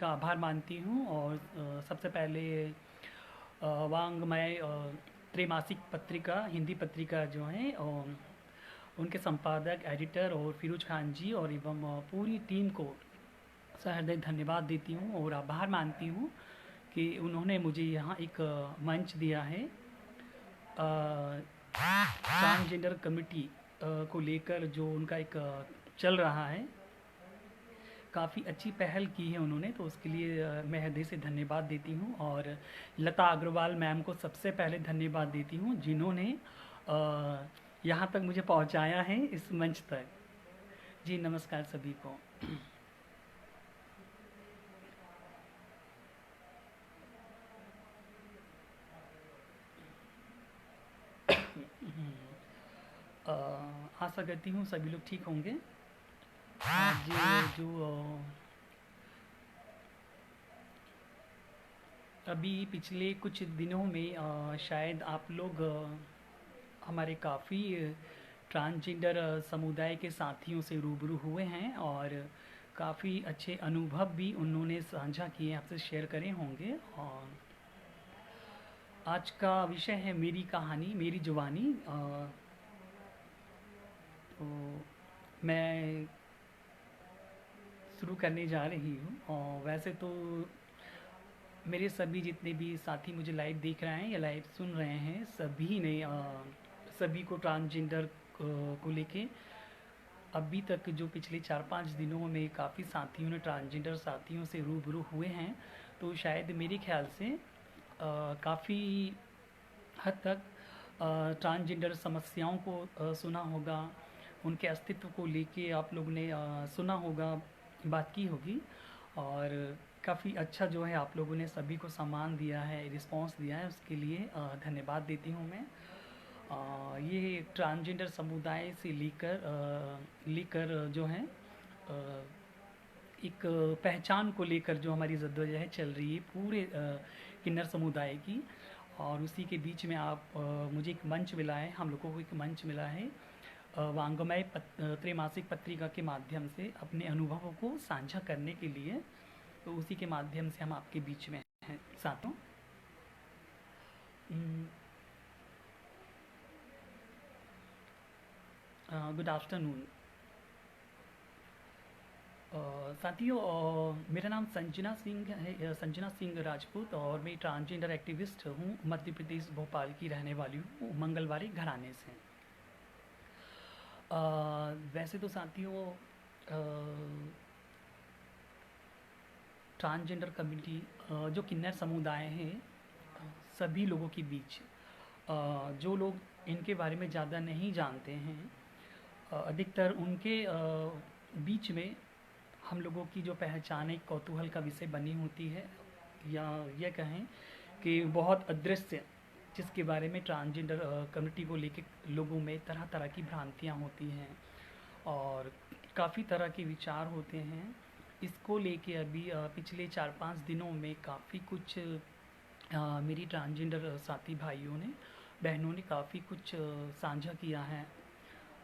का आभार मानती हूँ और सबसे पहले वांग्मय त्रैमासिक पत्रिका हिंदी पत्रिका जो है उनके संपादक एडिटर और फिरोज खान जी और एवं पूरी टीम को सहृदय धन्यवाद देती हूँ और आभार मानती हूँ कि उन्होंने मुझे यहाँ एक मंच दिया है ट्रांसजेंडर कमिटी को लेकर जो उनका एक चल रहा है। काफ़ी अच्छी पहल की है उन्होंने, तो उसके लिए मैं हृदय से धन्यवाद देती हूँ और लता अग्रवाल मैम को सबसे पहले धन्यवाद देती हूँ जिन्होंने यहाँ तक मुझे पहुँचाया है इस मंच तक। जी नमस्कार सभी को। अ, आशा करती हूँ सभी लोग ठीक होंगे। आज जो अभी पिछले कुछ दिनों में शायद आप लोग हमारे काफ़ी ट्रांसजेंडर समुदाय के साथियों से रूबरू हुए हैं और काफ़ी अच्छे अनुभव भी उन्होंने साझा किए, आपसे शेयर करे होंगे। और आज का विषय है मेरी कहानी मेरी जुबानी। तो मैं शुरू करने जा रही हूँ और वैसे तो मेरे सभी जितने भी साथी मुझे लाइव देख रहे हैं या लाइव सुन रहे हैं सभी ने सभी को ट्रांसजेंडर को लेके अभी तक जो पिछले 4-5 दिनों में काफ़ी साथियों ने ट्रांसजेंडर साथियों से रूबरू हुए हैं, तो शायद मेरे ख्याल से काफ़ी हद तक ट्रांसजेंडर समस्याओं को सुना होगा, उनके अस्तित्व को लेके आप लोग ने सुना होगा, बात की होगी और काफ़ी अच्छा जो है आप लोगों ने सभी को सम्मान दिया है, रिस्पांस दिया है, उसके लिए धन्यवाद देती हूँ मैं। ये ट्रांसजेंडर समुदाय से लेकर जो है एक पहचान को लेकर जो हमारी जद्दोजहद चल रही है पूरे किन्नर समुदाय की, और उसी के बीच में मुझे एक मंच मिला है, हम लोगों को एक मंच मिला है वांग्मय त्रैमासिक पत्रिका के माध्यम से अपने अनुभवों को साझा करने के लिए। तो उसी के माध्यम से हम आपके बीच में हैं साथों। गुड आफ्टरनून साथियों। मेरा नाम संजना सिंह है, संजना सिंह राजपूत, और मैं ट्रांसजेंडर एक्टिविस्ट हूँ। मध्य प्रदेश भोपाल की रहने वाली हूँ, मंगलवारी घराने से। वैसे तो साथियों ट्रांसजेंडर कम्युनिटी जो किन्नर समुदाय है सभी लोगों के बीच जो लोग इनके बारे में ज़्यादा नहीं जानते हैं, अधिकतर उनके बीच में हम लोगों की जो पहचान एक कौतूहल का विषय बनी होती है, या यह कहें कि बहुत अदृश्य, जिसके बारे में ट्रांसजेंडर कम्युनिटी को लेके लोगों में तरह तरह की भ्रांतियाँ होती हैं और काफ़ी तरह के विचार होते हैं। इसको लेके अभी पिछले 4-5 दिनों में काफ़ी कुछ मेरी ट्रांसजेंडर साथी भाइयों ने बहनों ने काफ़ी कुछ साझा किया है,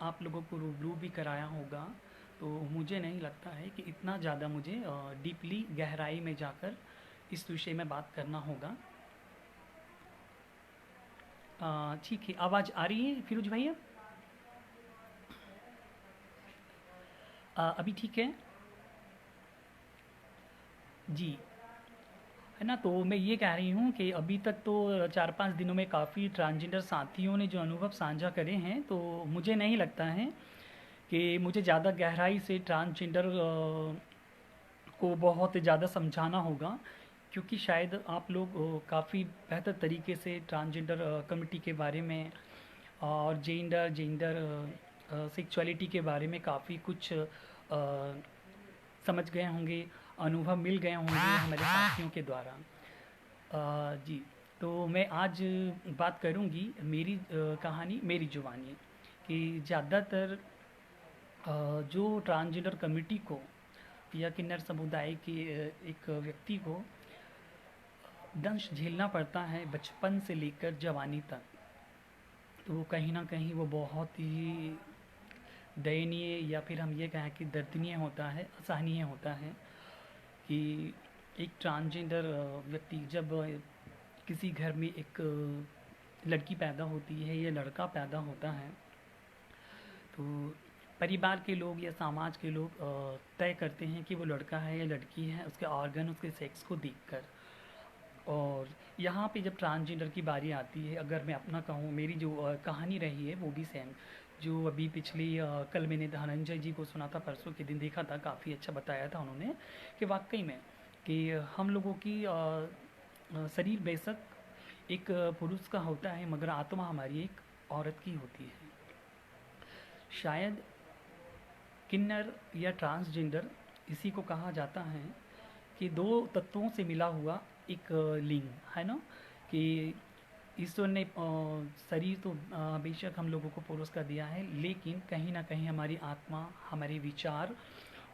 आप लोगों को रूबरू भी कराया होगा। तो मुझे नहीं लगता है कि इतना ज़्यादा मुझे डीपली गहराई में जाकर इस विषय में बात करना होगा। ठीक है, आवाज़ आ रही है फिरोज भैया? अभी ठीक है जी, है ना? तो मैं ये कह रही हूँ कि अभी तक तो 4-5 दिनों में काफ़ी ट्रांसजेंडर साथियों ने जो अनुभव साझा करे हैं, तो मुझे नहीं लगता है कि मुझे ज़्यादा गहराई से ट्रांसजेंडर को बहुत ज़्यादा समझाना होगा, क्योंकि शायद आप लोग काफ़ी बेहतर तरीके से ट्रांसजेंडर कम्युनिटी के बारे में और जेंडर सेक्सुअलिटी के बारे में काफ़ी कुछ समझ गए होंगे, अनुभव मिल गए होंगे हमारे साथियों के द्वारा। जी, तो मैं आज बात करूँगी मेरी कहानी मेरी जुबानी, कि ज़्यादातर जो ट्रांसजेंडर कम्युनिटी को या किन्नर समुदाय के एक व्यक्ति को दंश झेलना पड़ता है बचपन से लेकर जवानी तक, तो कहीं ना कहीं वो बहुत ही दयनीय, या फिर हम ये कहें कि दर्दनीय होता है, असहनीय होता है कि एक ट्रांसजेंडर व्यक्ति जब किसी घर में एक लड़की पैदा होती है या लड़का पैदा होता है, तो परिवार के लोग या समाज के लोग तय करते हैं कि वो लड़का है या लड़की है उसके ऑर्गन, उसके सेक्स को देखकर। और यहाँ पे जब ट्रांसजेंडर की बारी आती है, अगर मैं अपना कहूँ, मेरी जो कहानी रही है वो भी सेम, जो अभी पिछली कल मैंने धनंजय जी को सुना था, परसों के दिन देखा था, काफ़ी अच्छा बताया था उन्होंने कि वाकई में कि हम लोगों की शरीर बेशक एक पुरुष का होता है, मगर आत्मा हमारी एक औरत की होती है। शायद किन्नर या ट्रांसजेंडर इसी को कहा जाता है कि दो तत्वों से मिला हुआ एक लिंग है ना, कि ईश्वर ने शरीर तो बेशक हम लोगों को पुरुष का दिया है, लेकिन कहीं ना कहीं हमारी आत्मा, हमारे विचार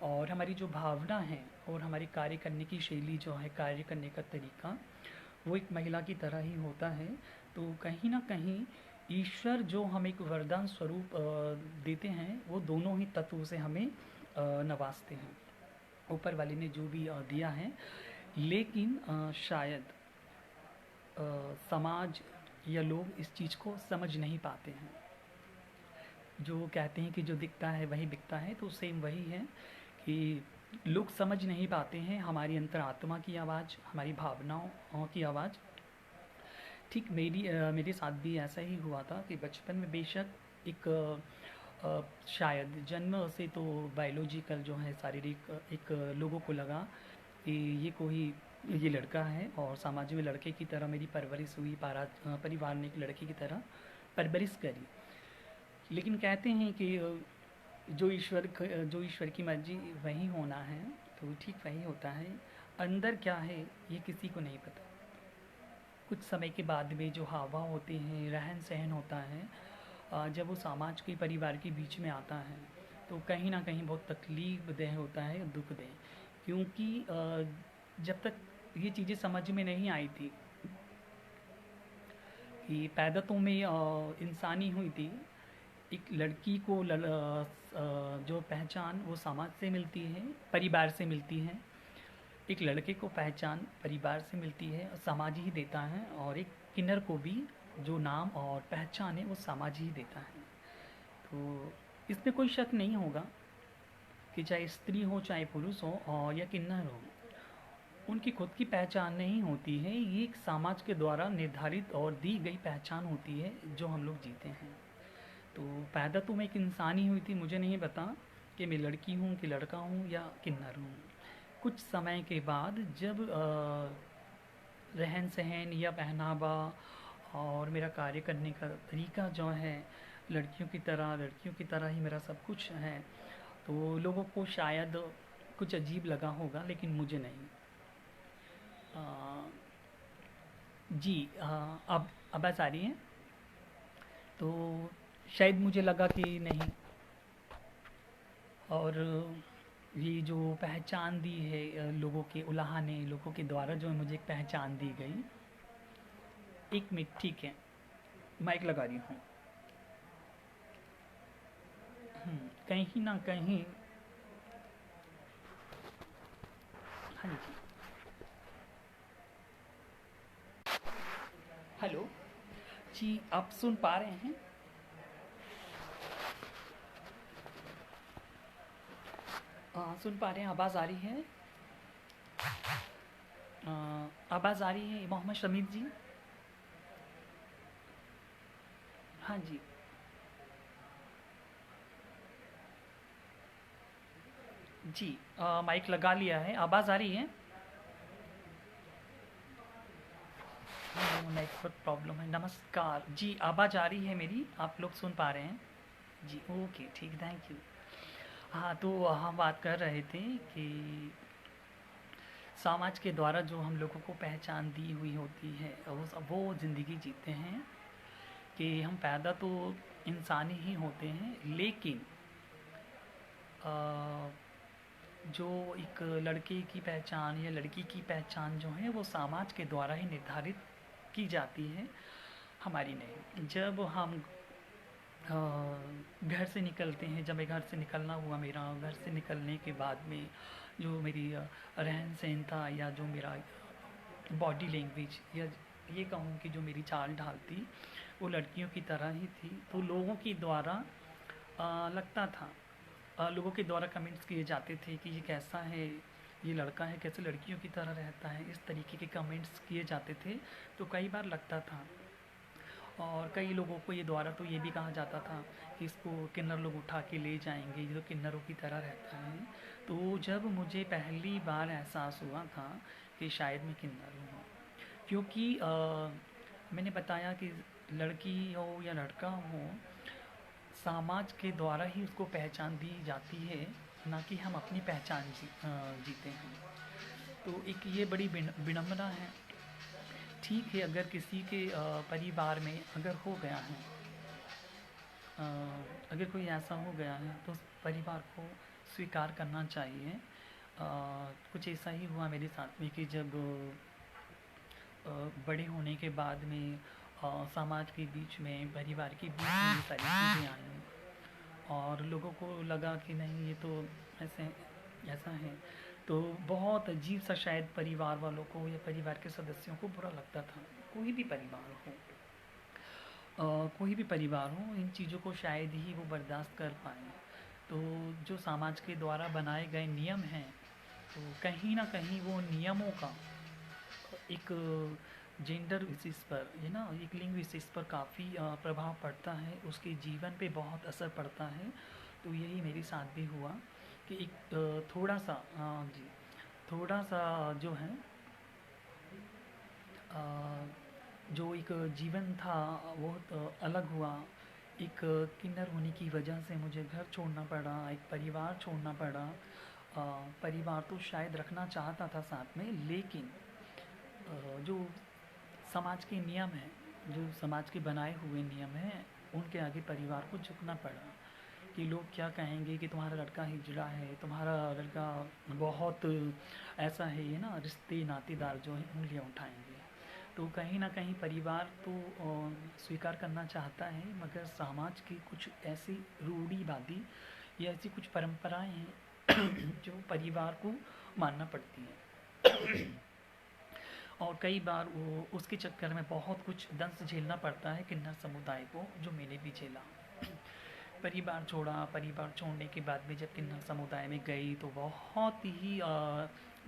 और हमारी जो भावना है और हमारी कार्य करने की शैली जो है, कार्य करने का तरीका, वो एक महिला की तरह ही होता है। तो कहीं ना कहीं ईश्वर जो हमें एक वरदान स्वरूप देते हैं, वो दोनों ही तत्व से हमें नवाजते हैं, ऊपर वाले ने जो भी दिया है। लेकिन शायद समाज या लोग इस चीज़ को समझ नहीं पाते हैं। जो कहते हैं कि जो दिखता है वही बिकता है, तो सेम वही है कि लोग समझ नहीं पाते हैं हमारी अंतरात्मा की आवाज़, हमारी भावनाओं की आवाज़। ठीक मेरे साथ भी ऐसा ही हुआ था कि बचपन में बेशक एक शायद जन्म से तो बायोलॉजिकल जो है शारीरिक एक लोगों को लगा कि ये लड़का है, और समाज में लड़के की तरह मेरी परवरिश हुई, परिवार ने एक लड़के की तरह परवरिश करी। लेकिन कहते हैं कि जो ईश्वर की मर्जी वही होना है, तो ठीक वही होता है। अंदर क्या है ये किसी को नहीं पता। कुछ समय के बाद में जो हाव-भाव होते हैं, रहन-सहन होता है, जब वो समाज के परिवार के बीच में आता है, तो कहीं न कहीं बहुत तकलीफ़देह होता है, दुःखदेह। क्योंकि जब तक ये चीज़ें समझ में नहीं आई थी कि पैदा तो मैं इंसानी हुई थी, एक लड़की को जो पहचान वो समाज से मिलती है, परिवार से मिलती है। एक लड़के को पहचान परिवार से मिलती है और समाज ही देता है, और एक किन्नर को भी जो नाम और पहचान है वो समाज ही देता है। तो इसमें कोई शक नहीं होगा कि चाहे स्त्री हो, चाहे पुरुष हो और या किन्नर हो, उनकी खुद की पहचान नहीं होती है। ये एक समाज के द्वारा निर्धारित और दी गई पहचान होती है जो हम लोग जीते हैं। तो पैदा तो मैं एक इंसान ही हुई थी, मुझे नहीं पता कि मैं लड़की हूँ कि लड़का हूँ या किन्नर हूँ। कुछ समय के बाद जब रहन सहन या पहनावा और मेरा कार्य करने का तरीका जो है लड़कियों की तरह ही मेरा सब कुछ है, तो लोगों को शायद कुछ अजीब लगा होगा, लेकिन मुझे नहीं। अ, जी, अब आवाज़ आ रही है? तो शायद मुझे लगा कि नहीं, और ये जो पहचान दी है लोगों के उलाहने, लोगों के द्वारा जो मुझे एक पहचान दी गई। एक मिनट, ठीक है, माइक लगा रही हूँ। कहीं ना कहीं, हाँ जी, हेलो जी, आप सुन पा रहे हैं? सुन पा रहे हैं? आवाज़ आ रही है? आवाज़ आ रही है मोहम्मद शमीद जी? हाँ जी, जी, माइक लगा लिया है, आवाज़ आ रही है? नेटवर्क प्रॉब्लम है, नमस्कार जी, आवाज़ आ रही है मेरी, आप लोग सुन पा रहे हैं? जी, ओके, ठीक, थैंक यू। हाँ, तो हम बात कर रहे थे कि समाज के द्वारा जो हम लोगों को पहचान दी हुई होती है, वो ज़िंदगी जीते हैं कि हम पैदा तो इंसान ही होते हैं, लेकिन अ, जो एक लड़के की पहचान या लड़की की पहचान जो है वो समाज के द्वारा ही निर्धारित की जाती है, हमारी नहीं। जब हम घर से निकलते हैं, जब मैं घर से निकलना हुआ मेरा, घर से निकलने के बाद में जो मेरी रहन सहन था, या जो मेरा बॉडी लैंग्वेज, या ये कहूँ कि जो मेरी चाल ढाल थी, वो लड़कियों की तरह ही थी। तो लोगों के द्वारा लगता था, लोगों के द्वारा कमेंट्स किए जाते थे कि ये कैसा है, ये लड़का है कैसे लड़कियों की तरह रहता है, इस तरीके के कमेंट्स किए जाते थे। तो कई बार लगता था, और कई लोगों को ये द्वारा तो ये भी कहा जाता था कि इसको किन्नर लोग उठा के ले जाएंगे, ये तो किन्नरों की तरह रहता है। तो जब मुझे पहली बार एहसास हुआ था कि शायद मैं किन्नर हूँ, क्योंकि मैंने बताया कि लड़की हो या लड़का हो, समाज के द्वारा ही उसको पहचान दी जाती है, ना कि हम अपनी पहचान जीते हैं। तो एक ये बड़ी विडम्बना है। ठीक है, अगर किसी के परिवार में अगर हो गया है, अ, अगर कोई ऐसा हो गया है, तो उस परिवार को स्वीकार करना चाहिए। कुछ ऐसा ही हुआ मेरे साथ में कि जब बड़े होने के बाद में समाज के बीच में, परिवार के बीच में ये सारी चीज़ें आई, और लोगों को लगा कि नहीं, ये तो ऐसे ऐसा है। तो बहुत अजीब सा शायद परिवार वालों को या परिवार के सदस्यों को बुरा लगता था। कोई भी परिवार हो, कोई भी परिवार हो, इन चीज़ों को शायद ही वो बर्दाश्त कर पाए। तो जो समाज के द्वारा बनाए गए नियम हैं, तो कहीं ना कहीं वो नियमों का एक जेंडर विशेष पर, ये ना, एक लिंग विशेष पर काफ़ी प्रभाव पड़ता है, उसके जीवन पे बहुत असर पड़ता है। तो यही मेरे साथ भी हुआ कि एक थोड़ा सा, जी, थोड़ा सा जो है, अ, जो एक जीवन था वो अलग हुआ। एक किन्नर होने की वजह से मुझे घर छोड़ना पड़ा, एक परिवार छोड़ना पड़ा। परिवार तो शायद रखना चाहता था साथ में, लेकिन जो समाज के नियम हैं, जो समाज के बनाए हुए नियम हैं, उनके आगे परिवार को झुकना पड़ा। कि लोग क्या कहेंगे कि तुम्हारा लड़का हिजड़ा है, तुम्हारा लड़का बहुत ऐसा है, ये ना, रिश्ते नातेदार जो हैं उंगलियां उठाएंगे। तो कहीं ना कहीं परिवार तो स्वीकार करना चाहता है, मगर समाज की कुछ ऐसी रूढ़िवादी या ऐसी कुछ परंपराएं हैं जो परिवार को मानना पड़ती हैं। और कई बार वो उसके चक्कर में बहुत कुछ दंश झेलना पड़ता है किन्नर समुदाय को, जो मैंने भी झेला। परिवार छोड़ा, परिवार छोड़ने के बाद में जब किन्नर समुदाय में गई, तो बहुत ही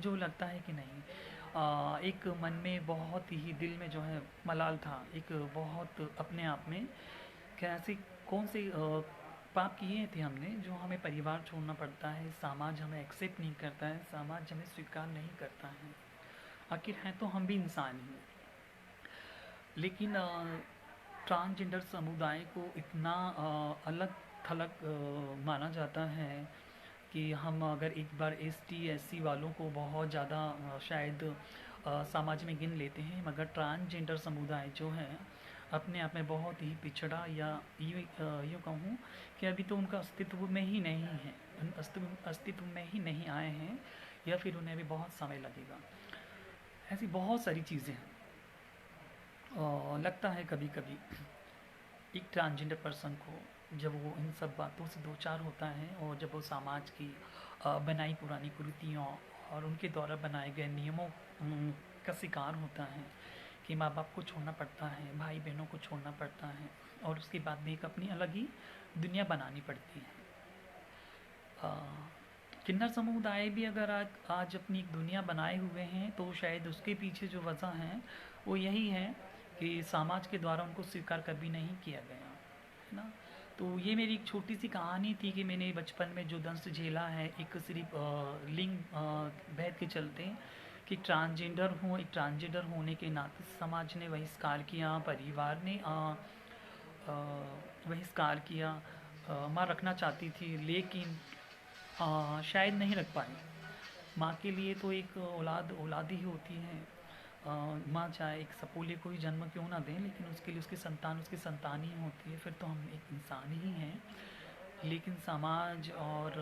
जो लगता है कि नहीं, एक मन में बहुत ही, दिल में जो है मलाल था, एक बहुत अपने आप में कैसे, कौन से पाप किए थे हमने, जो हमें परिवार छोड़ना पड़ता है, समाज हमें एक्सेप्ट नहीं करता है, समाज हमें स्वीकार नहीं करता है। आखिर हैं तो हम भी इंसान ही हैं। लेकिन ट्रांसजेंडर समुदाय को इतना अलग थलग माना जाता है कि हम अगर एक बार ST SC वालों को बहुत ज़्यादा शायद समाज में गिन लेते हैं, मगर ट्रांसजेंडर समुदाय जो है अपने आप में बहुत ही पिछड़ा, या यूँ कहूँ कि अभी तो उनका अस्तित्व में ही नहीं है, अस्तित्व में ही नहीं आए हैं, या फिर उन्हें भी बहुत समय लगेगा। ऐसी बहुत सारी चीज़ें हैं। लगता है कभी कभी एक ट्रांसजेंडर पर्सन को, जब वो इन सब बातों से दो चार होता है, और जब वो समाज की बनाई पुरानी कुरीतियों और उनके द्वारा बनाए गए नियमों का शिकार होता है, कि माँ बाप को छोड़ना पड़ता है, भाई बहनों को छोड़ना पड़ता है, और उसके बाद भी एक अपनी अलग ही दुनिया बनानी पड़ती है। अ, किन्नर समुदाय भी अगर आज अपनी एक दुनिया बनाए हुए हैं, तो शायद उसके पीछे जो वजह है वो यही है कि समाज के द्वारा उनको स्वीकार कभी नहीं किया गया, है ना। तो ये मेरी एक छोटी सी कहानी थी कि मैंने बचपन में जो दंश झेला है, एक सिर्फ लिंग भेद के चलते, कि ट्रांसजेंडर हूँ, एक ट्रांसजेंडर होने के नाते समाज ने बहिष्कार किया, परिवार ने बहिष्कार किया। माँ रखना चाहती थी, लेकिन शायद नहीं रख पाई। माँ के लिए तो एक औलाद औलाद ही होती है। माँ चाहे एक सपोले को ही जन्म क्यों ना दें, लेकिन उसके लिए उसकी संतान ही होती है, फिर तो हम एक इंसान ही हैं। लेकिन समाज और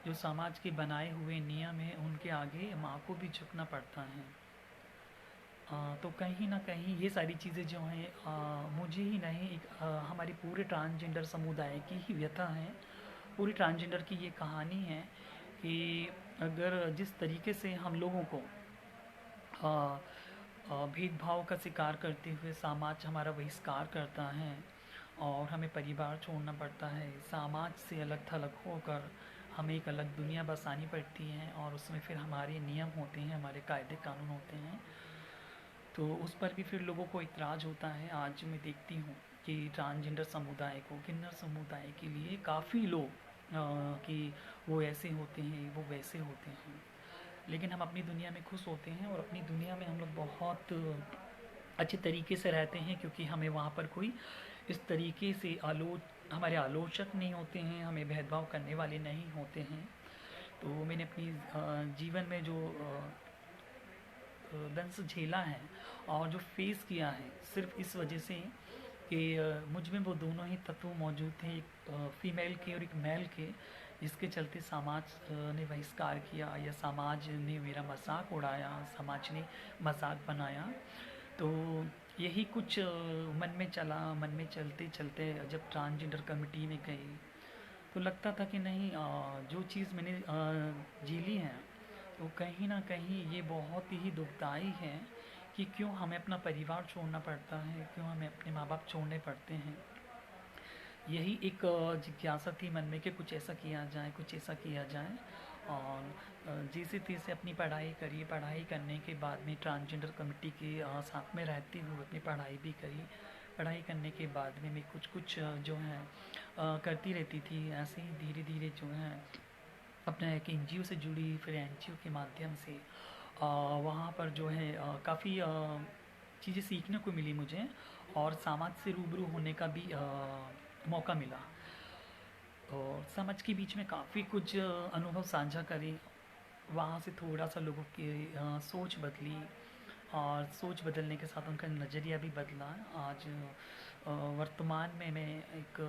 जो समाज के बनाए हुए नियम हैं, उनके आगे माँ को भी झुकना पड़ता है। तो कहीं ना कहीं ये सारी चीज़ें जो हैं, मुझे ही नहीं, एक हमारे पूरे ट्रांसजेंडर समुदाय की ही व्यथा है, पूरी ट्रांसजेंडर की ये कहानी है कि अगर जिस तरीके से हम लोगों को भेदभाव का शिकार करते हुए समाज हमारा बहिष्कार करता है और हमें परिवार छोड़ना पड़ता है, समाज से अलग थलग होकर हमें एक अलग दुनिया बसानी पड़ती है और उसमें फिर हमारे नियम होते हैं, हमारे कायदे कानून होते हैं, तो उस पर भी फिर लोगों को इतराज़ होता है। आज मैं देखती हूँ कि ट्रांसजेंडर समुदाय को, किन्नर समुदाय के लिए काफ़ी लोग कि वो ऐसे होते हैं, वो वैसे होते हैं, लेकिन हम अपनी दुनिया में खुश होते हैं और अपनी दुनिया में हम लोग बहुत अच्छे तरीके से रहते हैं, क्योंकि हमें वहाँ पर कोई इस तरीके से हमारे आलोचक नहीं होते हैं, हमें भेदभाव करने वाले नहीं होते हैं। तो मैंने अपनी जीवन में जो दंश झेला है और जो फेस किया है, सिर्फ इस वजह से कि मुझ में वो दोनों ही तत्व मौजूद थे, एक फीमेल के और एक मेल के, जिसके चलते समाज ने बहिष्कार किया या समाज ने मेरा मजाक उड़ाया, समाज ने मजाक बनाया। तो यही कुछ मन में चला, मन में चलते चलते जब ट्रांसजेंडर कमेटी में गई तो लगता था कि नहीं, जो चीज़ मैंने झेली है तो कहीं ना कहीं ये बहुत ही दुखदाई है कि क्यों हमें अपना परिवार छोड़ना पड़ता है, क्यों हमें अपने माँ बाप छोड़ने पड़ते हैं। यही एक जिज्ञासा थी मन में कि कुछ ऐसा किया जाए, कुछ ऐसा किया जाए। और जैसे तैसे अपनी पढ़ाई करी, पढ़ाई करने के बाद में ट्रांसजेंडर कमेटी के साथ में रहती हुए अपनी पढ़ाई भी करी। पढ़ाई करने के बाद में मैं कुछ कुछ जो है करती रहती थी, ऐसे ही धीरे धीरे जो है अपने एक एनजीओ से जुड़ी, फिर एनजीओ के माध्यम से वहाँ पर जो है काफ़ी चीज़ें सीखने को मिली मुझे और समाज से रूबरू होने का भी मौका मिला और समाज के बीच में काफ़ी कुछ अनुभव साझा करे। वहाँ से थोड़ा सा लोगों की सोच बदली और सोच बदलने के साथ उनका नज़रिया भी बदला। आज वर्तमान में मैं एक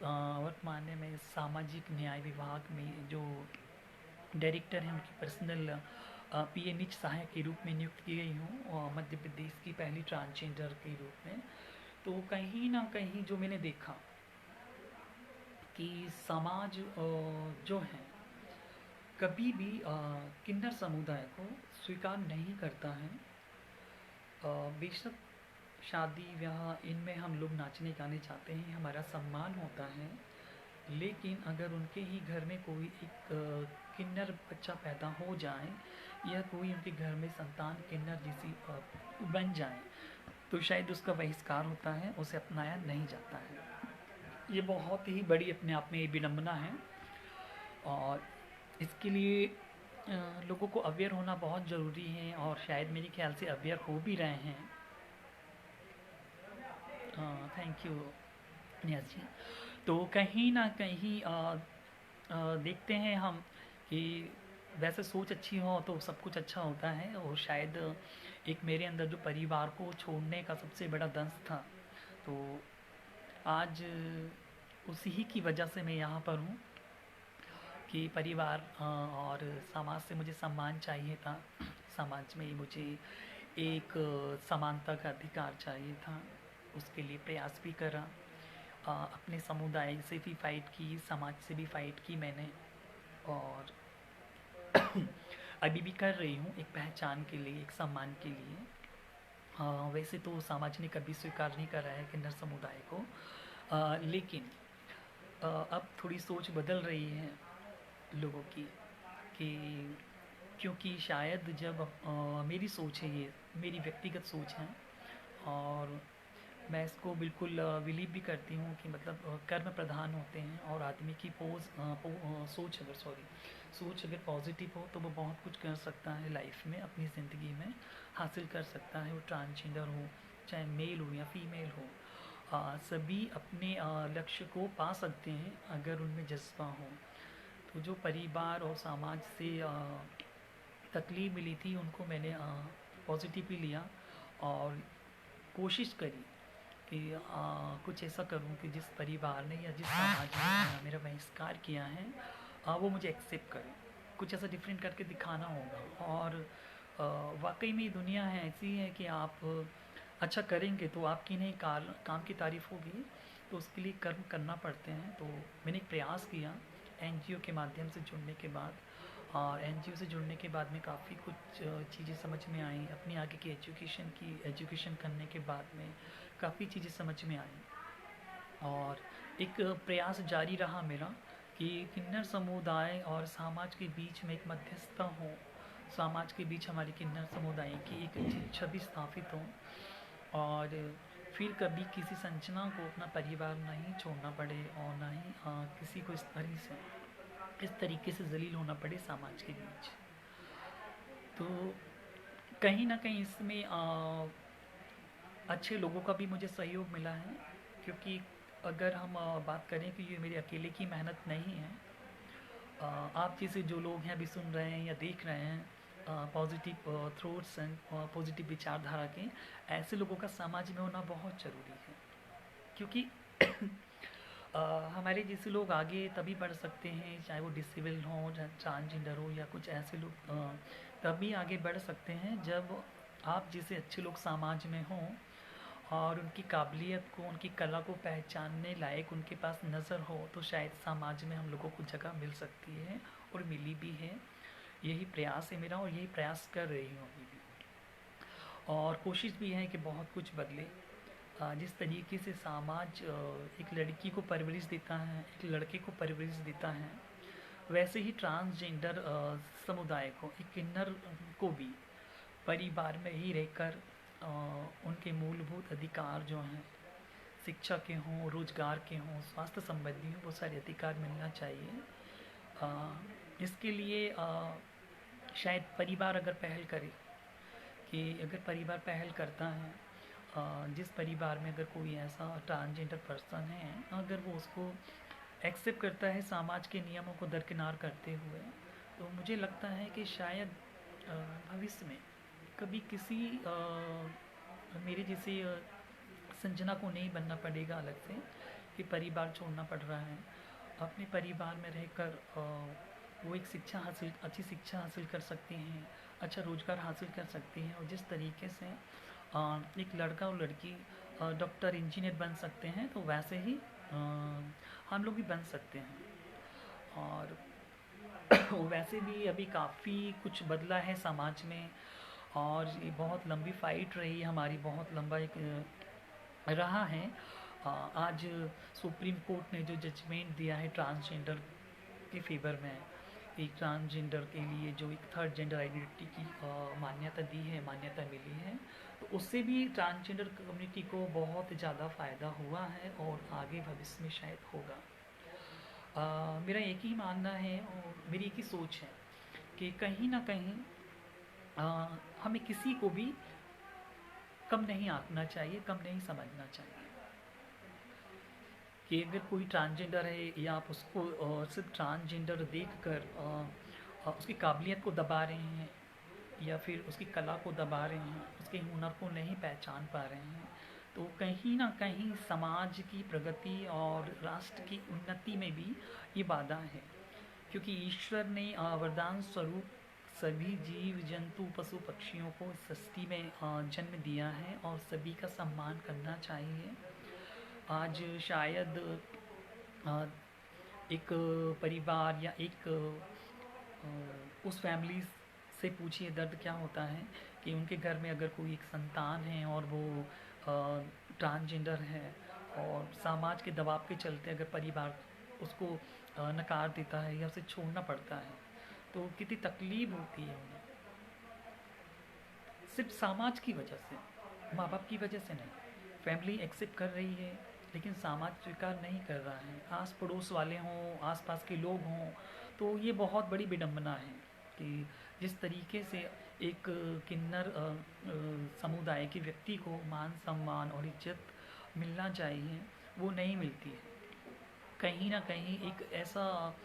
वर्तमान में मैं सामाजिक न्याय विभाग में जो डायरेक्टर हैं, उनकी पर्सनल पीएमएच सहायक के रूप में नियुक्त की गई हूँ, मध्य प्रदेश की पहली ट्रांसजेंडर के रूप में। तो कहीं ना कहीं जो मैंने देखा कि समाज जो है कभी भी किन्नर समुदाय को स्वीकार नहीं करता है। बेशक शादी ब्याह इनमें हम लोग नाचने गाने जाते हैं, हमारा सम्मान होता है, लेकिन अगर उनके ही घर में कोई एक किन्नर बच्चा पैदा हो जाए या कोई उनके घर में संतान किन्नर जैसी बन जाए तो शायद उसका बहिष्कार होता है, उसे अपनाया नहीं जाता है। ये बहुत ही बड़ी अपने आप में विडंबना है और इसके लिए लोगों को अवेयर होना बहुत ज़रूरी है और शायद मेरे ख्याल से अवेयर हो भी रहे हैं। थैंक यू नियाज जी। तो कहीं ना कहीं देखते हैं हम कि वैसे सोच अच्छी हो तो सब कुछ अच्छा होता है और शायद एक मेरे अंदर जो परिवार को छोड़ने का सबसे बड़ा दंश था, तो आज उसी ही की वजह से मैं यहाँ पर हूँ कि परिवार और समाज से मुझे सम्मान चाहिए था। समाज में मुझे एक समानता का अधिकार चाहिए था, उसके लिए प्रयास भी करा। अपने समुदाय से भी फ़ाइट की, समाज से भी फ़ाइट की मैंने और अभी भी कर रही हूँ, एक पहचान के लिए, एक सम्मान के लिए। वैसे तो समाज ने कभी स्वीकार नहीं करा है किन्नर समुदाय को, लेकिन अब थोड़ी सोच बदल रही है लोगों की कि क्योंकि शायद जब मेरी सोच है, ये मेरी व्यक्तिगत सोच है और मैं इसको बिल्कुल बिलीव भी करती हूँ कि मतलब कर्म प्रधान होते हैं और आदमी की सोच अगर पॉजिटिव हो तो वो बहुत कुछ कर सकता है लाइफ में, अपनी ज़िंदगी में हासिल कर सकता है। वो ट्रांसजेंडर हो, चाहे मेल हो या फीमेल हो, सभी अपने लक्ष्य को पा सकते हैं अगर उनमें जज्बा हो। तो जो परिवार और समाज से तकलीफ मिली थी उनको मैंने पॉजिटिवली लिया और कोशिश करी कि कुछ ऐसा करूं कि जिस परिवार ने या जिस समाज ने मेरा बहिष्कार किया है वो मुझे एक्सेप्ट करे। कुछ ऐसा डिफरेंट करके दिखाना होगा और वाकई में दुनिया है ऐसी है कि आप अच्छा करेंगे तो आपकी नहीं काम की तारीफ़ होगी, तो उसके लिए कर्म करना पड़ते हैं। तो मैंने एक प्रयास किया एनजीओ के माध्यम से जुड़ने के बाद और एनजीओ से जुड़ने के बाद में काफ़ी कुछ चीज़ें समझ में आई। अपनी आगे की एजुकेशन करने के बाद में काफ़ी चीज़ें समझ में आई। और एक प्रयास जारी रहा मेरा कि किन्नर समुदाय और समाज के बीच में एक मध्यस्थता हो, समाज के बीच हमारी किन्नर समुदाय की एक अच्छी छवि स्थापित हो, और फिर कभी किसी संजना को अपना परिवार नहीं छोड़ना पड़े, और ना ही किसी को इस तरीके से जलील होना पड़े समाज के बीच। तो कहीं ना कहीं इसमें अच्छे लोगों का भी मुझे सहयोग मिला है, क्योंकि अगर हम बात करें कि ये मेरी अकेले की मेहनत नहीं है। आप जैसे जो लोग हैं अभी सुन रहे हैं या देख रहे हैं पॉजिटिव थ्रोट्स एंड पॉजिटिव विचारधारा के, ऐसे लोगों का समाज में होना बहुत ज़रूरी है, क्योंकि हमारे जैसे लोग आगे तभी बढ़ सकते हैं, चाहे वो डिसेबल्ड हो, ट्रांसजेंडर हो, या कुछ ऐसे लोग तभी आगे बढ़ सकते हैं जब आप जैसे अच्छे लोग समाज में हों और उनकी काबिलियत को, उनकी कला को पहचानने लायक उनके पास नज़र हो, तो शायद समाज में हम लोगों को जगह मिल सकती है, और मिली भी है। यही प्रयास है मेरा, और यही प्रयास कर रही हूँ अभी भी। और कोशिश भी है कि बहुत कुछ बदले। जिस तरीके से समाज एक लड़की को परवरिश देता है, एक लड़के को परवरिश देता है, वैसे ही ट्रांसजेंडर समुदाय को, एक किन्नर को भी परिवार में ही रहकर उनके मूलभूत अधिकार जो हैं, शिक्षा के हों, रोजगार के हों, स्वास्थ्य संबंधी हों, वो सारे अधिकार मिलना चाहिए। इसके लिए शायद परिवार अगर पहल करे, कि अगर परिवार पहल करता है, जिस परिवार में अगर कोई ऐसा ट्रांसजेंडर पर्सन है, अगर वो उसको एक्सेप्ट करता है समाज के नियमों को दरकिनार करते हुए, तो मुझे लगता है कि शायद भविष्य में कभी किसी मेरे जैसे संजना को नहीं बनना पड़ेगा अलग से, कि परिवार छोड़ना पड़ रहा है। अपने परिवार में रहकर वो एक अच्छी शिक्षा हासिल कर सकते हैं, अच्छा रोजगार हासिल कर सकते हैं, और जिस तरीके से एक लड़का और लड़की डॉक्टर इंजीनियर बन सकते हैं, तो वैसे ही हम लोग भी बन सकते हैं। और वैसे भी अभी काफ़ी कुछ बदला है समाज में, और ये बहुत लंबी फाइट रही हमारी, बहुत लंबा एक रहा है। आज सुप्रीम कोर्ट ने जो जजमेंट दिया है ट्रांसजेंडर के फेवर में, एक ट्रांसजेंडर के लिए जो एक थर्ड जेंडर आइडेंटिटी की मान्यता दी है, मान्यता मिली है, तो उससे भी ट्रांसजेंडर कम्युनिटी को बहुत ज़्यादा फ़ायदा हुआ है, और आगे भविष्य में शायद होगा। मेरा एक ही मानना है और मेरी एक ही सोच है कि कहीं ना कहीं हमें किसी को भी कम नहीं आंकना चाहिए, कम नहीं समझना चाहिए। कि अगर कोई ट्रांसजेंडर है, या आप उसको सिर्फ ट्रांसजेंडर देखकर उसकी काबिलियत को दबा रहे हैं, या फिर उसकी कला को दबा रहे हैं, उसके हुनर को नहीं पहचान पा रहे हैं, तो कहीं ना कहीं समाज की प्रगति और राष्ट्र की उन्नति में भी ये बाधा है। क्योंकि ईश्वर ने वरदान स्वरूप सभी जीव जंतु पशु पक्षियों को इस सृष्टि में जन्म दिया है, और सभी का सम्मान करना चाहिए। आज शायद एक परिवार या एक उस फैमिली से पूछिए दर्द क्या होता है, कि उनके घर में अगर कोई एक संतान है और वो ट्रांसजेंडर है, और समाज के दबाव के चलते अगर परिवार उसको नकार देता है या उसे छोड़ना पड़ता है, तो कितनी तकलीफ होती है उन्हें, सिर्फ समाज की वजह से, माँ बाप की वजह से नहीं। फैमिली एक्सेप्ट कर रही है, लेकिन समाज स्वीकार नहीं कर रहा है। आस पड़ोस वाले हों, आस पास के लोग हों, तो ये बहुत बड़ी विडंबना है कि जिस तरीके से एक किन्नर समुदाय के व्यक्ति को मान सम्मान और इज्जत मिलना चाहिए, वो नहीं मिलती है। कहीं ना कहीं एक ऐसा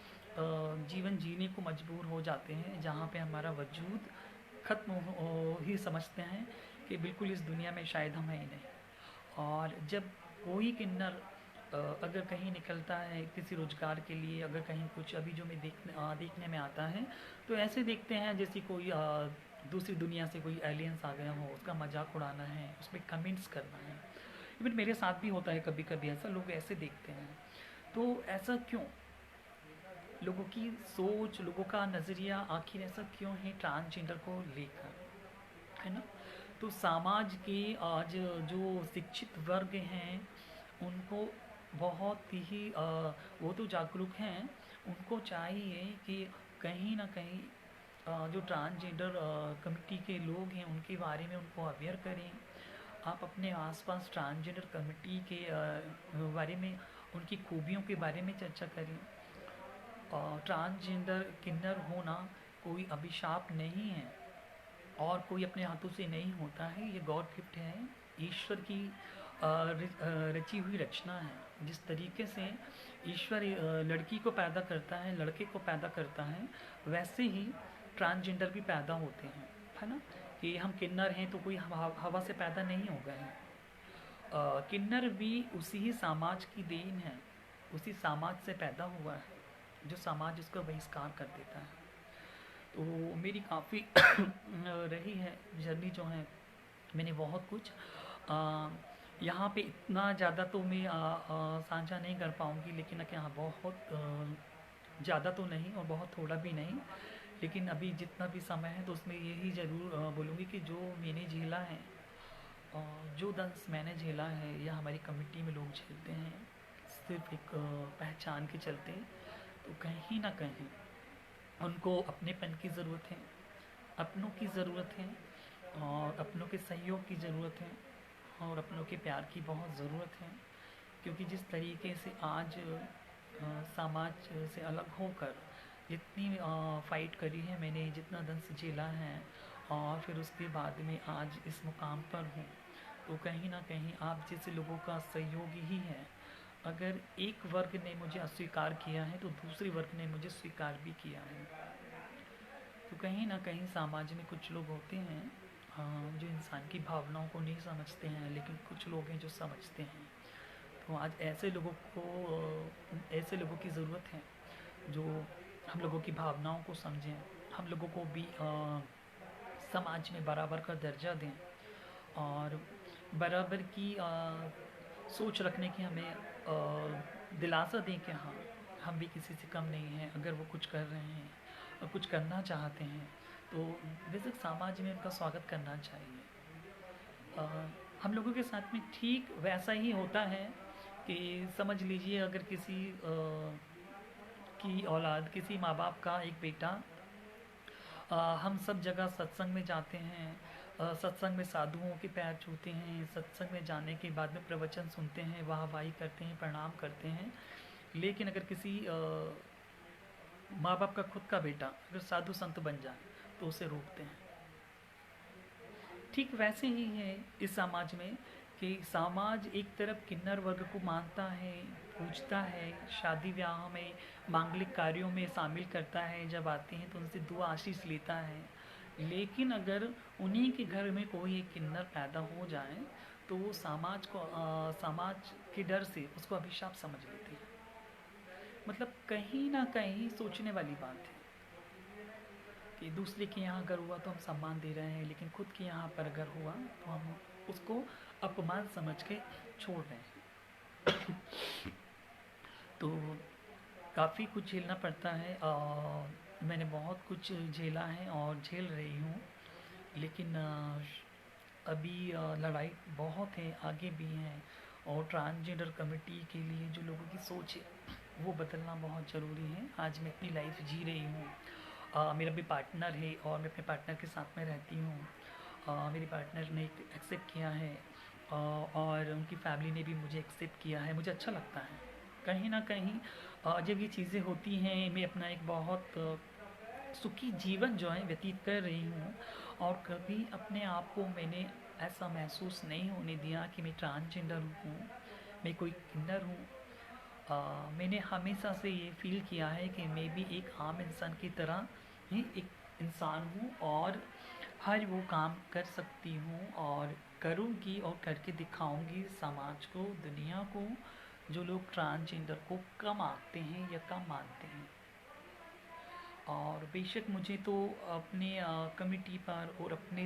जीवन जीने को मजबूर हो जाते हैं जहाँ पे हमारा वजूद ख़त्म ही समझते हैं, कि बिल्कुल इस दुनिया में शायद हम हैं ही नहीं। और जब कोई किन्नर अगर कहीं निकलता है किसी रोज़गार के लिए, अगर कहीं कुछ अभी जो मैं देखने में आता है, तो ऐसे देखते हैं जैसे कोई दूसरी दुनिया से कोई एलियंस आ गया हो, उसका मजाक उड़ाना है, उसमें कमेंट्स करना है। इवन मेरे साथ भी होता है कभी कभी ऐसा, लोग ऐसे देखते हैं। तो ऐसा क्यों? लोगों की सोच, लोगों का नज़रिया आखिर ऐसा क्यों है ट्रांसजेंडर को लेकर, है ना? तो समाज के आज जो शिक्षित वर्ग हैं उनको बहुत ही वो तो जागरूक हैं, उनको चाहिए कि कहीं ना कहीं जो ट्रांसजेंडर कमिटी के लोग हैं उनके बारे में उनको अवेयर करें। आप अपने आसपास ट्रांसजेंडर कमिटी के बारे में, उनकी खूबियों के बारे में चर्चा करें। ट्रांसजेंडर किन्नर होना कोई अभिशाप नहीं है और कोई अपने हाथों से नहीं होता है, ये गॉड गिफ्ट है, ईश्वर की रची हुई रचना है। जिस तरीके से ईश्वर लड़की को पैदा करता है, लड़के को पैदा करता है, वैसे ही ट्रांसजेंडर भी पैदा होते हैं, है ना? कि हम किन्नर हैं तो कोई हवा से पैदा नहीं हो गए हैं। किन्नर भी उसी ही समाज की देन है, उसी समाज से पैदा हुआ है जो समाज उसका बहिष्कार कर देता है। तो मेरी काफ़ी रही है जर्नी जो है, मैंने बहुत कुछ यहाँ पे इतना ज़्यादा तो मैं साझा नहीं कर पाऊँगी, लेकिन यहाँ बहुत ज़्यादा तो नहीं और बहुत थोड़ा भी नहीं, लेकिन अभी जितना भी समय है तो उसमें यही ज़रूर बोलूँगी कि जो मैंने झेला है, जो दंस मैंने झेला है या हमारी कमिटी में लोग झेलते हैं सिर्फ एक पहचान के चलते, तो कहीं ना कहीं उनको अपनेपन की ज़रूरत है, अपनों की ज़रूरत है और अपनों के सहयोग की ज़रूरत है और अपनों के प्यार की बहुत ज़रूरत है। क्योंकि जिस तरीके से आज समाज से अलग होकर जितनी फ़ाइट करी है मैंने, जितना दंस झेला है और फिर उसके बाद में आज इस मुकाम पर हूँ, तो कहीं ना कहीं आप जैसे लोगों का सहयोग ही है। अगर एक वर्ग ने मुझे अस्वीकार किया है तो दूसरे वर्ग ने मुझे स्वीकार भी किया है। तो कहीं ना कहीं समाज में कुछ लोग होते हैं जो इंसान की भावनाओं को नहीं समझते हैं, लेकिन कुछ लोग हैं जो समझते हैं। तो आज ऐसे लोगों को ऐसे लोगों की ज़रूरत है जो हम लोगों की भावनाओं को समझें, हम लोगों को भी समाज में बराबर का दर्जा दें और बराबर की सोच रखने की हमें दिलासा दें कि हाँ, हम भी किसी से कम नहीं हैं। अगर वो कुछ कर रहे हैं और कुछ करना चाहते हैं तो बेशक समाज में उनका स्वागत करना चाहिए। अ, हम लोगों के साथ में ठीक वैसा ही होता है कि समझ लीजिए अगर किसी की औलाद, किसी माँ बाप का एक बेटा, हम सब जगह सत्संग में जाते हैं, सत्संग में साधुओं के पैर छूते हैं, सत्संग में जाने के बाद में प्रवचन सुनते हैं, वाहवाही करते हैं, प्रणाम करते हैं, लेकिन अगर किसी माँ बाप का खुद का बेटा अगर साधु संत बन जाए तो उसे रोकते हैं। ठीक वैसे ही है इस समाज में कि समाज एक तरफ किन्नर वर्ग को मानता है, पूजता है, शादी ब्याह में, मांगलिक कार्यों में शामिल करता है, जब आते हैं तो उनसे दुआ आशीष लेता है, लेकिन अगर उन्हीं के घर में कोई एक किन्नर पैदा हो जाए तो वो समाज के डर से उसको अभिशाप समझ लेते हैं। मतलब कहीं ना कहीं सोचने वाली बात है कि दूसरे के यहाँ अगर हुआ तो हम सम्मान दे रहे हैं, लेकिन खुद के यहाँ पर अगर हुआ तो हम उसको अपमान समझ के छोड़ रहे हैं। तो काफ़ी कुछ झेलना पड़ता है और मैंने बहुत कुछ झेला है और झेल रही हूँ, लेकिन अभी लड़ाई बहुत है, आगे भी है। और ट्रांसजेंडर कमिटी के लिए जो लोगों की सोच है वो बदलना बहुत ज़रूरी है। आज मैं अपनी लाइफ जी रही हूँ, मेरा भी पार्टनर है और मैं अपने पार्टनर के साथ में रहती हूँ। मेरे पार्टनर ने एक्सेप्ट किया है और उनकी फैमिली ने भी मुझे एक्सेप्ट किया है। मुझे अच्छा लगता है कहीं ना कहीं जब ये चीज़ें होती हैं। मैं अपना एक बहुत सुखी जीवन जो है व्यतीत कर रही हूँ और कभी अपने आप को मैंने ऐसा महसूस नहीं होने दिया कि मैं ट्रांसजेंडर हूँ, मैं कोई किन्नर हूँ। मैंने हमेशा से ये फील किया है कि मैं भी एक आम इंसान की तरह ही एक इंसान हूँ और हर वो काम कर सकती हूँ और करूँगी और करके दिखाऊँगी समाज को, दुनिया को, जो लोग ट्रांसजेंडर को कम आंकते हैं या कम मानते हैं। और बेशक मुझे तो अपने कमिटी पर और अपने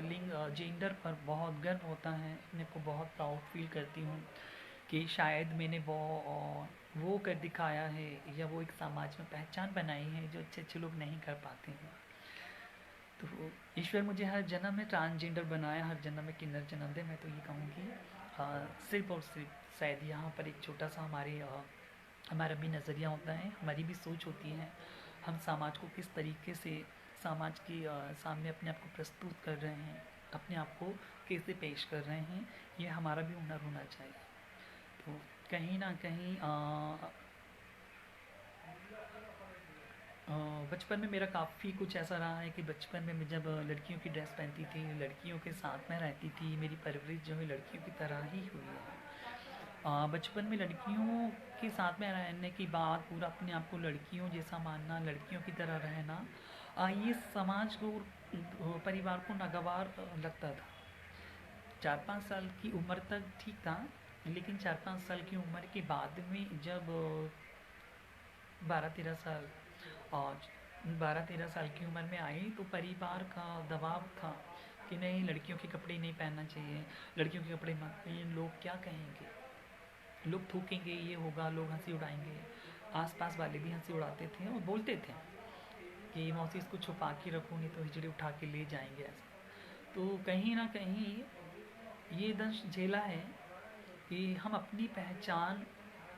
लिंग जेंडर पर बहुत गर्व होता है, अपने को बहुत प्राउड फील करती हूँ कि शायद मैंने वो कर दिखाया है, या वो एक समाज में पहचान बनाई है जो अच्छे अच्छे लोग नहीं कर पाते हैं। तो ईश्वर मुझे हर जन्म में ट्रांसजेंडर बनाया, हर जन्म में किन्नर जन्म दे। मैं तो ये कहूँगी सिर्फ और सिर्फ शायद यहाँ पर एक छोटा सा हमारा भी नज़रिया होता है, हमारी भी सोच होती है। हम समाज को किस तरीके से समाज के सामने अपने आप को प्रस्तुत कर रहे हैं, अपने आप को कैसे पेश कर रहे हैं, ये हमारा भी हुनर होना चाहिए। तो कहीं ना कहीं बचपन में मेरा काफ़ी कुछ ऐसा रहा है कि बचपन में मैं जब लड़कियों की ड्रेस पहनती थी, लड़कियों के साथ में रहती थी, मेरी परवरिश जो है लड़कियों की तरह ही हुई है। बचपन में लड़कियों के साथ में रहने के बाद पूरा अपने आप को लड़कियों जैसा मानना, लड़कियों की तरह रहना, ये समाज को और परिवार को नागवार लगता था। 4-5 साल की उम्र तक ठीक था, लेकिन 4-5 साल की उम्र के बाद में जब 12-13 साल और 12-13 साल की उम्र में आई, तो परिवार का दबाव था कि नहीं, लड़कियों के कपड़े नहीं पहनना चाहिए, लड़कियों के कपड़े मत पहन, लोग क्या कहेंगे, लोग थूकेंगे, ये होगा, लोग हंसी उड़ाएंगे। आसपास वाले भी हंसी उड़ाते थे और बोलते थे कि मौसी इसको छुपा के रखो, नहीं तो हिजड़े उठा के ले जाएंगे ऐसा। तो कहीं ना कहीं ये दंश झेला है कि हम अपनी पहचान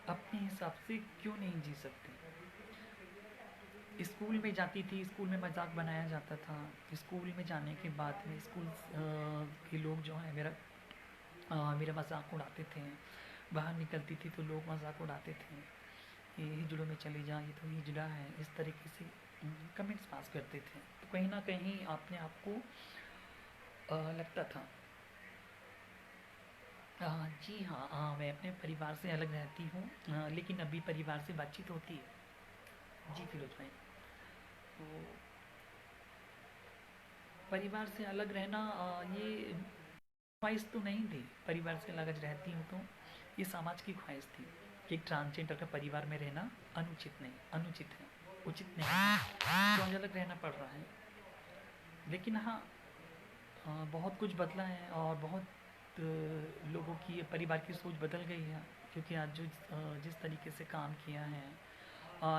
अपने हिसाब से क्यों नहीं जी सकते। स्कूल में जाती थी, स्कूल में मजाक बनाया जाता था। स्कूल में जाने के बाद में स्कूल के लोग जो हैं मेरा मजाक उड़ाते थे। बाहर निकलती थी तो लोग मजाक उड़ाते थे, ये हिजड़ों में चली जा, ये तो हिजड़ा है, इस तरीके से कमेंट्स पास करते थे। तो कहीं ना कहीं अपने आप को लगता था। जी हाँ, मैं अपने परिवार से अलग रहती हूँ, लेकिन अभी परिवार से बातचीत होती है। जी फिरोज भाई। तो परिवार से अलग रहना, ये ख्वाहिश तो नहीं थी। परिवार से अलग रहती हूँ तो ये समाज की ख्वाहिश थी कि एक ट्रांसजेंडर का परिवार में रहना अनुचित है, उचित नहीं है, तो आज अलग रहना पड़ रहा है। लेकिन हाँ, बहुत कुछ बदला है और बहुत लोगों की परिवार की सोच बदल गई है। क्योंकि आज जिस तरीके से काम किया है,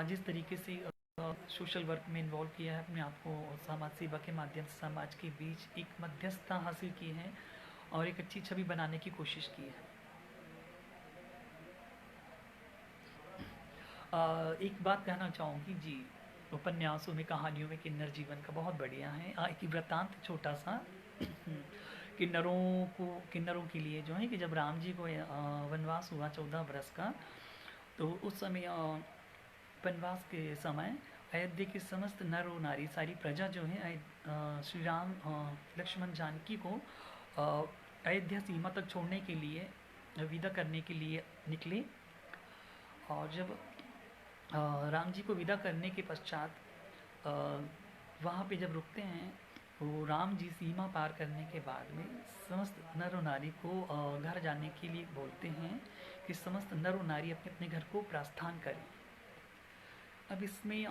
जिस तरीके से सोशल वर्क में इन्वॉल्व किया है अपने आप को, समाज सेवा के माध्यम से समाज के बीच एक मध्यस्थता हासिल की है और एक अच्छी छवि बनाने की कोशिश की है। एक बात कहना चाहूँगी जी, उपन्यासों में, कहानियों में किन्नर जीवन का बहुत बढ़िया है। एक वृत्तांत छोटा सा किन्नरों के लिए जो है कि जब राम जी को वनवास हुआ 14 बरस का, तो उस समय वनवास के समय अयोध्या के समस्त नर और नारी, सारी प्रजा जो है श्री राम, लक्ष्मण, जानकी को अयोध्या सीमा तक छोड़ने के लिए, विदा करने के लिए निकले। और जब राम जी को विदा करने के पश्चात वहाँ पे जब रुकते हैं, तो राम जी सीमा पार करने के बाद में समस्त नर और नारी को घर जाने के लिए बोलते हैं कि समस्त नर और नारी अपने अपने घर को प्रस्थान करें। अब इसमें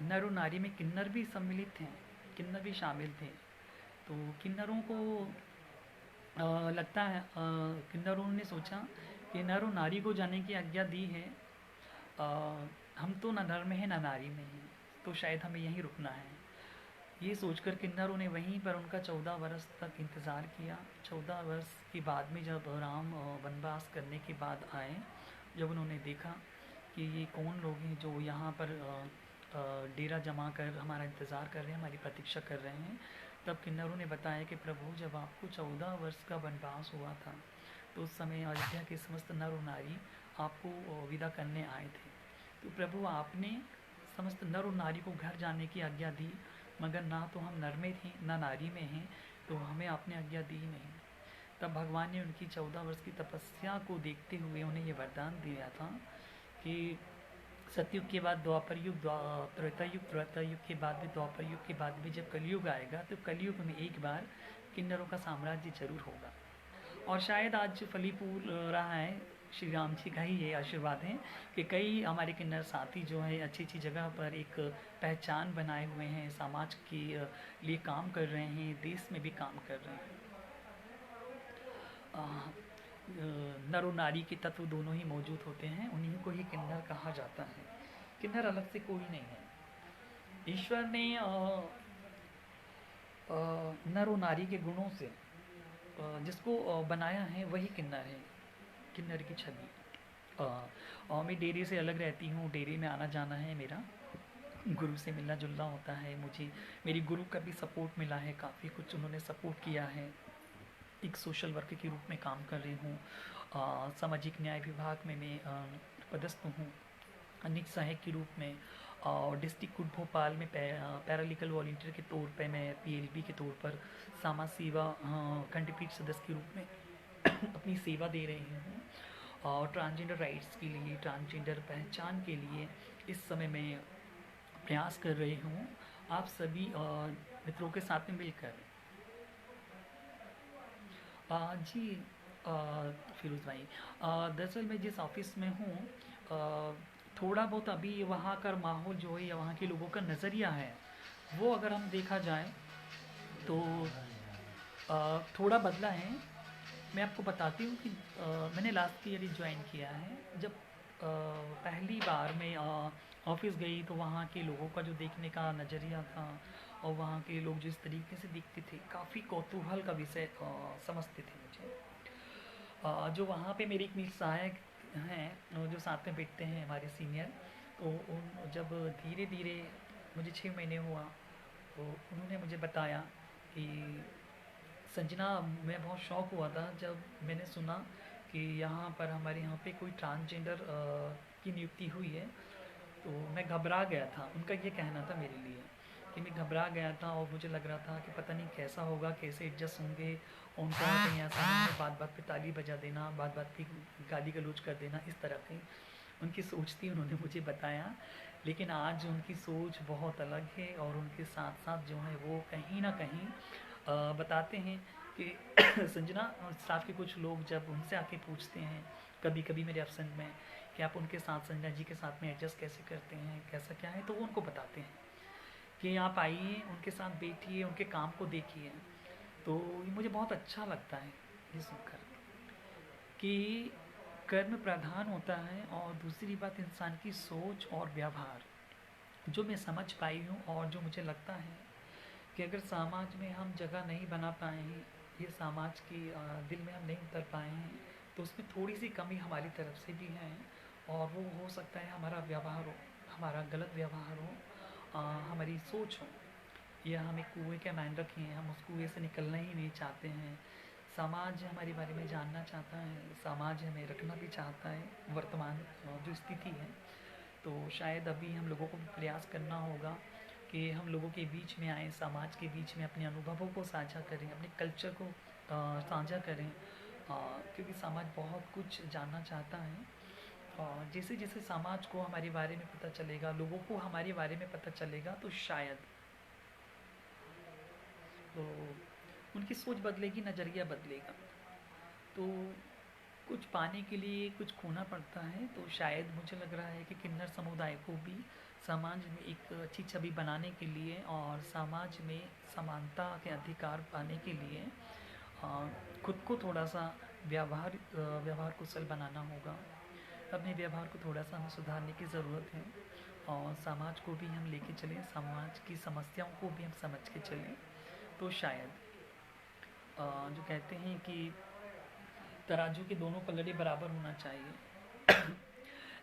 नर और नारी में किन्नर भी सम्मिलित हैं, किन्नर भी शामिल थे। तो किन्नरों को लगता है, किन्नरों ने सोचा कि नर और नारी को जाने की आज्ञा दी है, हम तो ना नर में हैं ना नारी में हैं, तो शायद हमें यहीं रुकना है। ये सोचकर किन्नरों ने वहीं पर उनका 14 वर्ष तक इंतज़ार किया। 14 वर्ष के बाद में जब राम वनवास करने के बाद आए, जब उन्होंने देखा कि ये कौन लोग हैं जो यहाँ पर डेरा जमा कर हमारा इंतज़ार कर रहे हैं, हमारी प्रतीक्षा कर रहे हैं, तब किन्नरों ने बताया कि प्रभु, जब आपको 14 वर्ष का वनवास हुआ था, तो उस समय अयोध्या के समस्त नर और नारी आपको विदा करने आए थे। तो प्रभु, आपने समस्त नर और नारी को घर जाने की आज्ञा दी, मगर ना तो हम नर में थे ना नारी में हैं, तो हमें आपने आज्ञा दी नहीं। तब भगवान ने उनकी 14 वर्ष की तपस्या को देखते हुए उन्हें ये वरदान दिया था कि सतयुग के बाद द्वापर युग, त्रेता युग के बाद भी द्वापर युग के बाद भी जब कलयुग आएगा, तो कलयुग में एक बार किन्नरों का साम्राज्य जरूर होगा। और शायद आज फलीफूल रहा है, श्री राम जी का ही ये आशीर्वाद है कि कई हमारे किन्नर साथी जो हैं अच्छी अच्छी जगह पर एक पहचान बनाए हुए हैं, समाज के लिए काम कर रहे हैं, देश में भी काम कर रहे हैं। नर और नारी के तत्व दोनों ही मौजूद होते हैं, उन्हीं को ही किन्नर कहा जाता है। किन्नर अलग से कोई नहीं है। ईश्वर ने नर और नारी के गुणों से जिसको बनाया है वही किन्नर है, किन्नर की छवि। मैं डेरे से अलग रहती हूँ, डेरे में आना जाना है मेरा, गुरु से मिलना जुलना होता है मुझे। मेरी गुरु का भी सपोर्ट मिला है, काफ़ी कुछ उन्होंने सपोर्ट किया है। एक सोशल वर्कर के रूप में काम कर रही हूँ। सामाजिक न्याय विभाग में मैं पदस्थ हूँ, अनेक सहायक के रूप में। और डिस्ट्रिक्ट कोर्ट भोपाल में पैरालीगल वॉलंटियर के तौर पे मैं पीएलबी के तौर पर समाज सेवा खंडपीठ सदस्य के रूप में अपनी सेवा दे रही हूँ। और ट्रांसजेंडर राइट्स के लिए, ट्रांसजेंडर पहचान के लिए इस समय मैं प्रयास कर रही हूँ, आप सभी मित्रों के साथ में मिलकर। जी फिरोज़ भाई, दरअसल मैं जिस ऑफिस में हूँ, थोड़ा बहुत अभी वहाँ का माहौल जो है या वहाँ के लोगों का नज़रिया है, वो अगर हम देखा जाए तो थोड़ा बदला है। मैं आपको बताती हूँ कि मैंने लास्ट ईयर ही ज्वाइन किया है। जब पहली बार मैं ऑफिस गई तो वहाँ के लोगों का जो देखने का नज़रिया था और वहाँ के लोग जिस तरीके से दिखते थे, काफ़ी कौतूहल का विषय समझते थे मुझे। जो वहाँ पे मेरे एक मित्र सहायक हैं, जो साथ में बैठते हैं हमारे सीनियर, तो उन जब धीरे धीरे मुझे 6 महीने हुआ तो उन्होंने मुझे बताया कि संजना, मैं बहुत शौक हुआ था जब मैंने सुना कि यहाँ पर हमारे यहाँ पे कोई ट्रांसजेंडर की नियुक्ति हुई है। तो मैं घबरा गया था, उनका ये कहना था मेरे लिए कि मैं घबरा गया था और मुझे लग रहा था कि पता नहीं कैसा होगा, कैसे एडजस्ट होंगे। उनका कहीं ऐसा नहीं है बात बात पे ताली बजा देना, बात बात पे गाली गलौज कर देना, इस तरह की उनकी सोच थी, उन्होंने मुझे बताया। लेकिन आज उनकी सोच बहुत अलग है और उनके साथ साथ जो है वो कहीं ना कहीं बताते हैं कि संजना, स्टाफ के कुछ लोग जब उनसे आके पूछते हैं कभी कभी मेरे एब्सेंट में कि आप उनके साथ, संजना जी के साथ में एडजस्ट कैसे करते हैं, कैसा क्या है, तो वो उनको बताते हैं कि आप आइए, उनके साथ बैठिए, उनके काम को देखिए। तो ये मुझे बहुत अच्छा लगता है ये सुनकर कि कर्म प्रधान होता है और दूसरी बात इंसान की सोच और व्यवहार, जो मैं समझ पाई हूँ और जो मुझे लगता है कि अगर समाज में हम जगह नहीं बना पाए हैं, ये समाज की दिल में हम नहीं उतर पाए हैं, तो उसमें थोड़ी सी कमी हमारी तरफ से भी है। और वो हो सकता है हमारा व्यवहार हो, हमारा गलत व्यवहार हो, हमारी सोच हो, या हम एक कुएँ के मान रखे हैं, हम उस कुएँ से निकलना ही नहीं चाहते हैं। समाज हमारे बारे में जानना चाहता है, समाज हमें रखना भी चाहता है, वर्तमान जो स्थिति है। तो शायद अभी हम लोगों को भी प्रयास करना होगा कि हम लोगों के बीच में आएँ, समाज के बीच में अपने अनुभवों को साझा करें, अपने कल्चर को साझा करें, क्योंकि समाज बहुत कुछ जानना चाहता है। और जैसे जैसे समाज को हमारे बारे में पता चलेगा, लोगों को हमारे बारे में पता चलेगा, तो शायद तो उनकी सोच बदलेगी, नज़रिया बदलेगा। तो कुछ पाने के लिए कुछ खोना पड़ता है, तो शायद मुझे लग रहा है कि किन्नर समुदाय को भी समाज में एक अच्छी छवि बनाने के लिए और समाज में समानता के अधिकार पाने के लिए खुद को थोड़ा सा व्यवहार कुशल बनाना होगा। अपने व्यवहार को थोड़ा सा हमें सुधारने की ज़रूरत है और समाज को भी हम लेके चलें, समाज की समस्याओं को भी हम समझ के चलें। तो शायद जो कहते हैं कि तराजू के दोनों पलड़े बराबर होना चाहिए।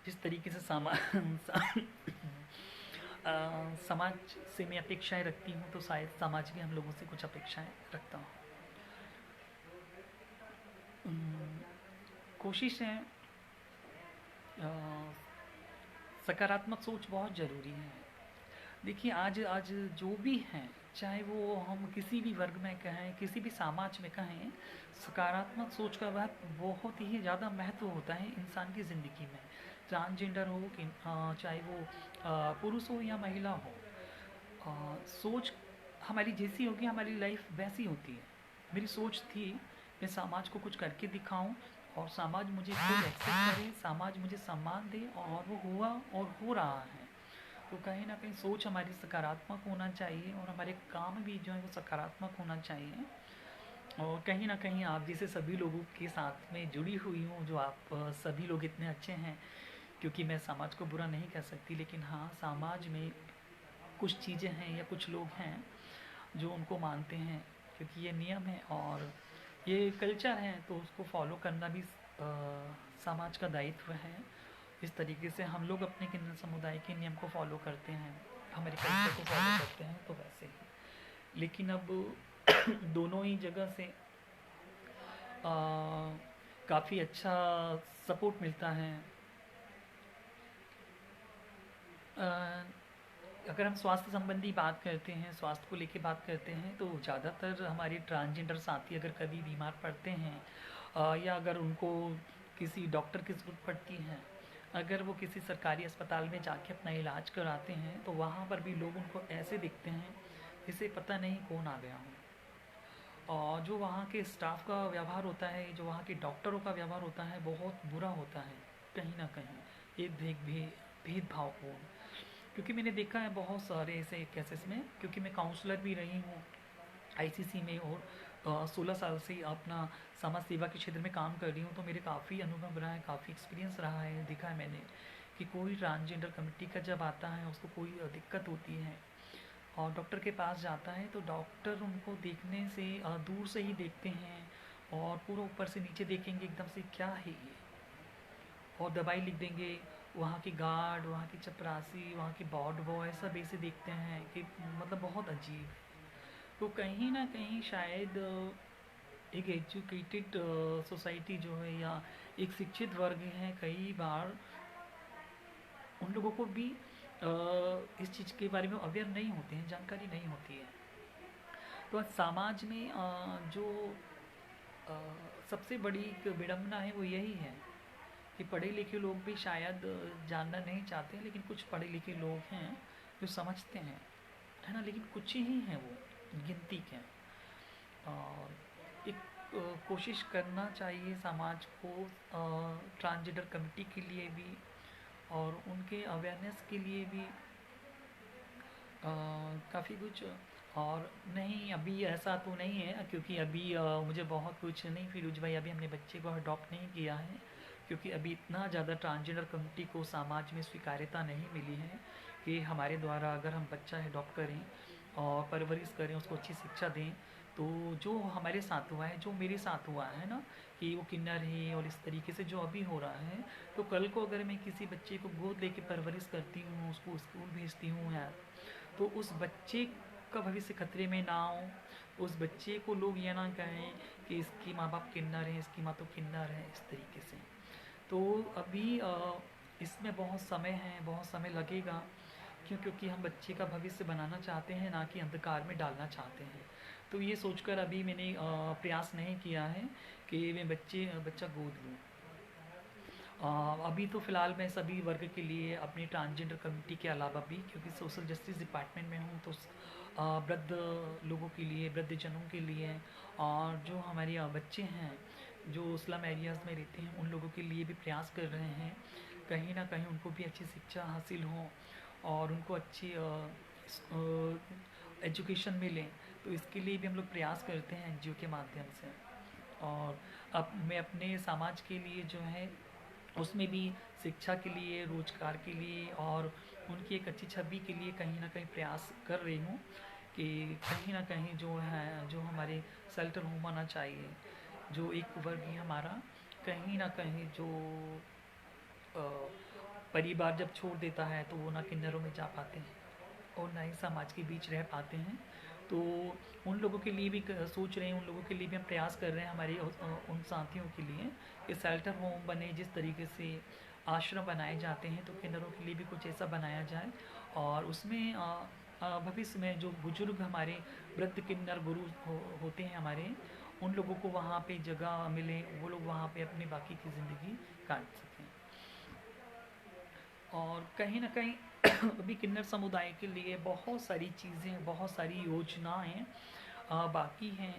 जिस तरीके से समाज से मैं अपेक्षाएं रखती हूँ, तो शायद समाज भी हम लोगों से कुछ अपेक्षाएं रखता हूँ। कोशिश है, सकारात्मक सोच बहुत ज़रूरी है। देखिए आज आज जो भी हैं, चाहे वो हम किसी भी वर्ग में कहें, किसी भी समाज में कहें, सकारात्मक सोच का वह बहुत ही ज़्यादा महत्व होता है इंसान की ज़िंदगी में। ट्रांसजेंडर हो कि चाहे वो पुरुष हो या महिला हो, सोच हमारी जैसी होगी हमारी लाइफ वैसी होती है। मेरी सोच थी मैं समाज को कुछ करके दिखाऊं और समाज मुझे खुद एक्सेप्ट करे, समाज मुझे सम्मान दे, और वो हुआ और हो रहा है। तो कहीं ना कहीं सोच हमारी सकारात्मक होना चाहिए और हमारे काम भी जो है वो सकारात्मक होना चाहिए। और कहीं न कहीं आप जैसे सभी लोगों के साथ में जुड़ी हुई हूँ, जो आप सभी लोग इतने अच्छे हैं, क्योंकि मैं समाज को बुरा नहीं कह सकती, लेकिन हाँ, समाज में कुछ चीज़ें हैं या कुछ लोग हैं जो उनको मानते हैं, क्योंकि ये नियम है और ये कल्चर है, तो उसको फॉलो करना भी समाज का दायित्व है। इस तरीके से हम लोग अपने किन्नर समुदाय के नियम को फॉलो करते हैं, हमारे कल्चर को फॉलो करते हैं, तो वैसे ही। लेकिन अब दोनों ही जगह से काफ़ी अच्छा सपोर्ट मिलता है। अ, अगर हम स्वास्थ्य संबंधी बात करते हैं, स्वास्थ्य को लेके बात करते हैं, तो ज़्यादातर हमारे ट्रांसजेंडर साथी अगर कभी बीमार पड़ते हैं या अगर उनको किसी डॉक्टर की ज़रूरत पड़ती है, अगर वो किसी सरकारी अस्पताल में जाके अपना इलाज कराते हैं, तो वहाँ पर भी लोग उनको ऐसे दिखते हैं जैसे पता नहीं कौन आ गया हो। और जो वहाँ के स्टाफ का व्यवहार होता है, जो वहाँ के डॉक्टरों का व्यवहार होता है, बहुत बुरा होता है कहीं ना कहीं, एक भेदभावपूर्ण। क्योंकि मैंने देखा है बहुत सारे ऐसे केसेस में, क्योंकि मैं काउंसलर भी रही हूँ आईसीसी में, और 16 साल से अपना समाज सेवा के क्षेत्र में काम कर रही हूँ, तो मेरे काफ़ी अनुभव रहा है, काफ़ी एक्सपीरियंस रहा है, देखा है मैंने कि कोई ट्रांसजेंडर कम्युनिटी का जब आता है, उसको कोई दिक्कत होती है और डॉक्टर के पास जाता है, तो डॉक्टर उनको देखने से दूर से ही देखते हैं और पूरा ऊपर से नीचे देखेंगे एकदम से, क्या है ये, और दवाई लिख देंगे। वहाँ के गार्ड, वहाँ की चपरासी, वहाँ के वार्ड बॉय सब ऐसे देखते हैं कि मतलब बहुत अजीब। तो कहीं ना कहीं शायद एक एजुकेटेड सोसाइटी जो है, या एक शिक्षित वर्ग है, कई बार उन लोगों को भी इस चीज़ के बारे में अवेयर नहीं होते हैं, जानकारी नहीं होती है। तो आज समाज में जो अ, सबसे बड़ी एक विडंबना है वो यही है कि पढ़े लिखे लोग भी शायद जानना नहीं चाहते हैं, लेकिन कुछ पढ़े लिखे लोग हैं जो समझते हैं, है ना, लेकिन कुछ ही हैं, वो गिनती के हैं। और एक कोशिश करना चाहिए समाज को ट्रांसजेंडर कम्युनिटी के लिए भी और उनके अवेयरनेस के लिए भी काफ़ी कुछ। और नहीं, अभी ऐसा तो नहीं है, क्योंकि अभी मुझे बहुत कुछ नहीं, फिरोज भाई, अभी हमने बच्चे को अडॉप्ट नहीं किया है, क्योंकि अभी इतना ज़्यादा ट्रांसजेंडर कम्युनिटी को समाज में स्वीकार्यता नहीं मिली है कि हमारे द्वारा अगर हम बच्चा अडॉप्ट करें और परवरिश करें, उसको अच्छी शिक्षा दें, तो जो हमारे साथ हुआ है, जो मेरे साथ हुआ है ना, कि वो किन्नर है और इस तरीके से जो अभी हो रहा है, तो कल को अगर मैं किसी बच्चे को गोद लेके परवरिश करती हूँ, उसको स्कूल भेजती हूँ यार, तो उस बच्चे का भविष्य खतरे में ना हो, उस बच्चे को लोग ये ना कहें कि इसकी माँ बाप किन्नर हैं, इसकी माँ तो किन्नर है, इस तरीके से। तो अभी इसमें बहुत समय है, बहुत समय लगेगा, क्योंकि हम बच्चे का भविष्य बनाना चाहते हैं, ना कि अंधकार में डालना चाहते हैं। तो ये सोचकर अभी मैंने प्रयास नहीं किया है कि मैं बच्चा गोद लूँ। अभी तो फ़िलहाल मैं सभी वर्ग के लिए अपनी ट्रांसजेंडर कम्युनिटी के अलावा भी, क्योंकि सोशल जस्टिस डिपार्टमेंट में हूँ, तो वृद्ध लोगों के लिए, वृद्धजनों के लिए, और जो हमारे बच्चे हैं जो स्लम एरियाज़ में रहते हैं, उन लोगों के लिए भी प्रयास कर रहे हैं, कहीं ना कहीं उनको भी अच्छी शिक्षा हासिल हो और उनको अच्छी एजुकेशन मिले। तो इसके लिए भी हम लोग प्रयास करते हैं एनजीओ के माध्यम से। और अब मैं अपने समाज के लिए जो है उसमें भी शिक्षा के लिए, रोजगार के लिए और उनकी एक अच्छी छवि के लिए कहीं ना कहीं प्रयास कर रही हूँ कि कहीं ना कहीं जो है, जो हमारे शेल्टर होम आना चाहिए, जो एक वर्ग ही हमारा कहीं ना कहीं जो अ, परिवार जब छोड़ देता है, तो वो ना किन्नरों में जा पाते हैं और ना ही समाज के बीच रह पाते हैं। तो उन लोगों के लिए भी सोच रहे हैं, उन लोगों के लिए भी हम प्रयास कर रहे हैं, हमारे उन साथियों के लिए कि शेल्टर होम बने, जिस तरीके से आश्रम बनाए जाते हैं, तो किन्नरों के लिए भी कुछ ऐसा बनाया जाए और उसमें भविष्य में जो बुजुर्ग हमारे वृद्ध किन्नर गुरु होते हैं हमारे, उन लोगों को वहाँ पे जगह मिले, वो लोग वहाँ पे अपनी बाकी की ज़िंदगी काट सकें। और कहीं ना कहीं अभी किन्नर समुदाय के लिए बहुत सारी चीज़ें, बहुत सारी योजनाएं बाकी हैं।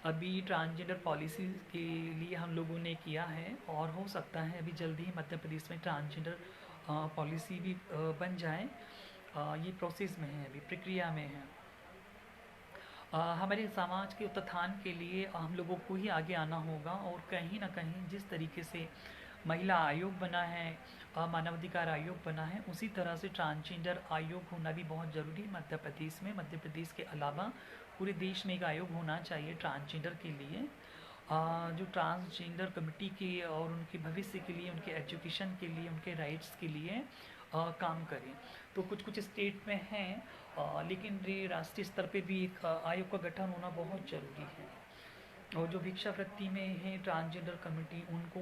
अभी ट्रांसजेंडर पॉलिसी के लिए हम लोगों ने किया है और हो सकता है अभी जल्दी ही मध्य प्रदेश में ट्रांसजेंडर पॉलिसी भी बन जाए। ये प्रोसेस में है, अभी प्रक्रिया में है। हमारे समाज के उत्थान के लिए हम लोगों को ही आगे आना होगा, और कहीं ना कहीं जिस तरीके से महिला आयोग बना है, मानवाधिकार आयोग बना है, उसी तरह से ट्रांसजेंडर आयोग होना भी बहुत ज़रूरी है मध्य प्रदेश में। मध्य प्रदेश के अलावा पूरे देश में एक आयोग होना चाहिए ट्रांसजेंडर के लिए, जो ट्रांसजेंडर कमिटी के और उनके भविष्य के लिए, उनके एजुकेशन के लिए, उनके राइट्स के लिए काम करें। तो कुछ कुछ स्टेट में हैं, लेकिन ये राष्ट्रीय स्तर पे भी एक आयोग का गठन होना बहुत ज़रूरी है। और जो भिक्षावृत्ति में है ट्रांसजेंडर कमिटी, उनको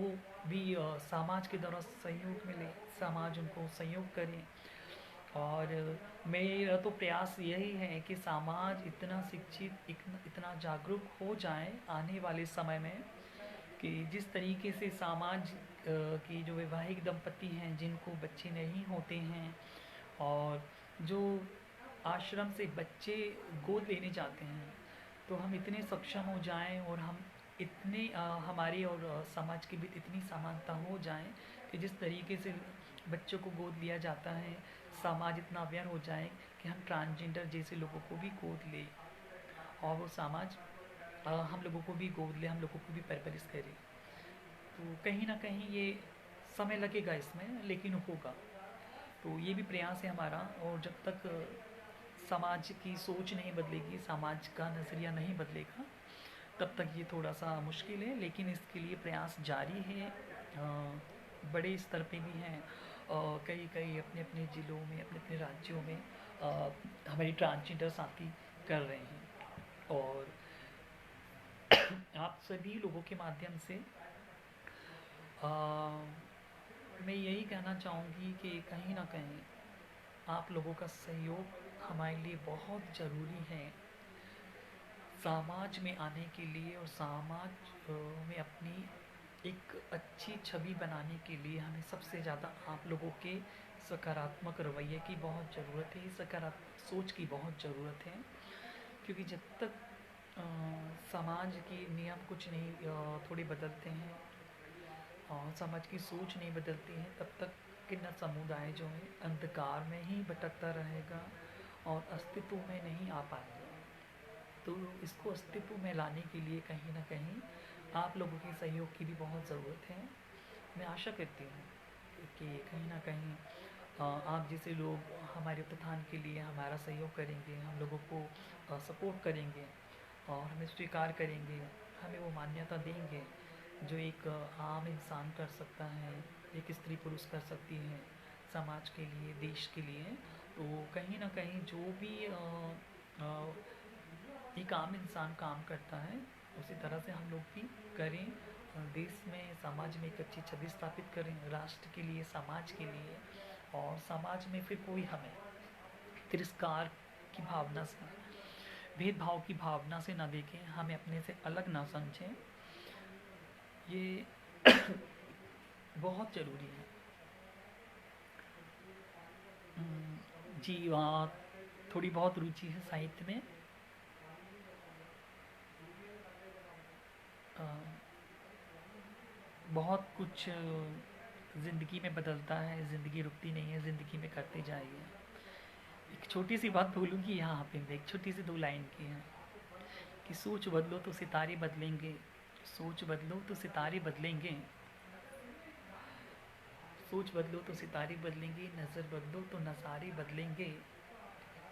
भी समाज के द्वारा सहयोग मिले, समाज उनको सहयोग करे। और मेरा तो प्रयास यही है कि समाज इतना शिक्षित, इतना जागरूक हो जाए आने वाले समय में, कि जिस तरीके से समाज की जो वैवाहिक दंपति हैं जिनको बच्चे नहीं होते हैं, और जो आश्रम से बच्चे गोद लेने जाते हैं, तो हम इतने सक्षम हो जाएं, और हम इतने हमारी और समाज के बीच इतनी समानता हो जाए कि जिस तरीके से बच्चों को गोद लिया जाता है, समाज इतना अवेयर हो जाए कि हम ट्रांसजेंडर जैसे लोगों को भी गोद ले, और वो समाज हम लोगों को भी गोद ले, हम लोगों को भी परवरिश करे। तो कहीं ना कहीं ये समय लगेगा इसमें, लेकिन होगा। तो ये भी प्रयास है हमारा, और जब तक समाज की सोच नहीं बदलेगी, समाज का नज़रिया नहीं बदलेगा, तब तक ये थोड़ा सा मुश्किल है। लेकिन इसके लिए प्रयास जारी है, बड़े स्तर पे भी हैं, कई कई अपने अपने ज़िलों में, अपने अपने राज्यों में हमारी ट्रांसजेंडर साथी कर रहे हैं। और आप सभी लोगों के माध्यम से अ, मैं यही कहना चाहूँगी कि कहीं ना कहीं आप लोगों का सहयोग हमारे लिए बहुत ज़रूरी है समाज में आने के लिए, और समाज में अपनी एक अच्छी छवि बनाने के लिए हमें सबसे ज़्यादा आप लोगों के सकारात्मक रवैये की बहुत ज़रूरत है, सकारात्मक सोच की बहुत ज़रूरत है। क्योंकि जब तक समाज के नियम कुछ नहीं थोड़े बदलते हैं, और समाज की सोच नहीं बदलती है, तब तक किन्नर समुदाय जो है अंधकार में ही भटकता रहेगा और अस्तित्व में नहीं आ पाएगा। तो इसको अस्तित्व में लाने के लिए कहीं ना कहीं आप लोगों के सहयोग की भी बहुत ज़रूरत है। मैं आशा करती हूँ कि कहीं ना कहीं आप जैसे लोग हमारे उत्थान के लिए हमारा सहयोग करेंगे, हम लोगों को सपोर्ट करेंगे, और हमें स्वीकार करेंगे, हमें वो मान्यता देंगे जो एक आम इंसान कर सकता है, एक स्त्री पुरुष कर सकती है समाज के लिए, देश के लिए। तो कहीं ना कहीं जो भी एक आम इंसान काम करता है, उसी तरह से हम लोग भी करें, देश में, समाज में एक अच्छी छवि स्थापित करें, राष्ट्र के लिए, समाज के लिए। और समाज में फिर कोई हमें तिरस्कार की भावना से, भेदभाव की भावना से ना देखें, हमें अपने से अलग ना समझें। ये बहुत ज़रूरी है। जी, वहाँ थोड़ी बहुत रुचि है साहित्य में। अ, बहुत कुछ ज़िंदगी में बदलता है, ज़िंदगी रुकती नहीं है, ज़िंदगी में करते जाइए। एक छोटी सी बात बोलूँगी यहाँ पे, मैं एक छोटी सी 2 लाइन की है कि सोच बदलो तो सितारे बदलेंगे, सोच बदलो तो सितारे बदलेंगे, सोच बदलो तो सितारे बदलेंगे, नज़र बदलो तो नज़ारे बदलेंगे,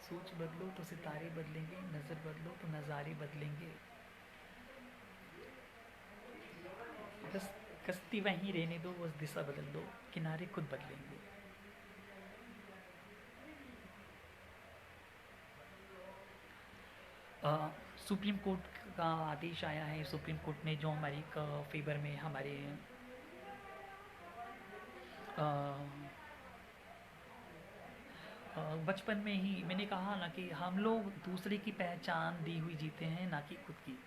सोच बदलो तो सितारे बदलेंगे, नज़र बदलो तो नज़ारे बदलेंगे। बस कश्ती वहीं रहने दो, बस दिशा बदल दो, किनारे खुद बदलेंगे। सुप्रीम कोर्ट का आदेश आया है, सुप्रीम कोर्ट ने जो हमारी फेवर में हमारे बचपन में ही मैंने कहा ना कि हम लोग दूसरे की पहचान दी हुई जीते हैं, ना कि खुद की।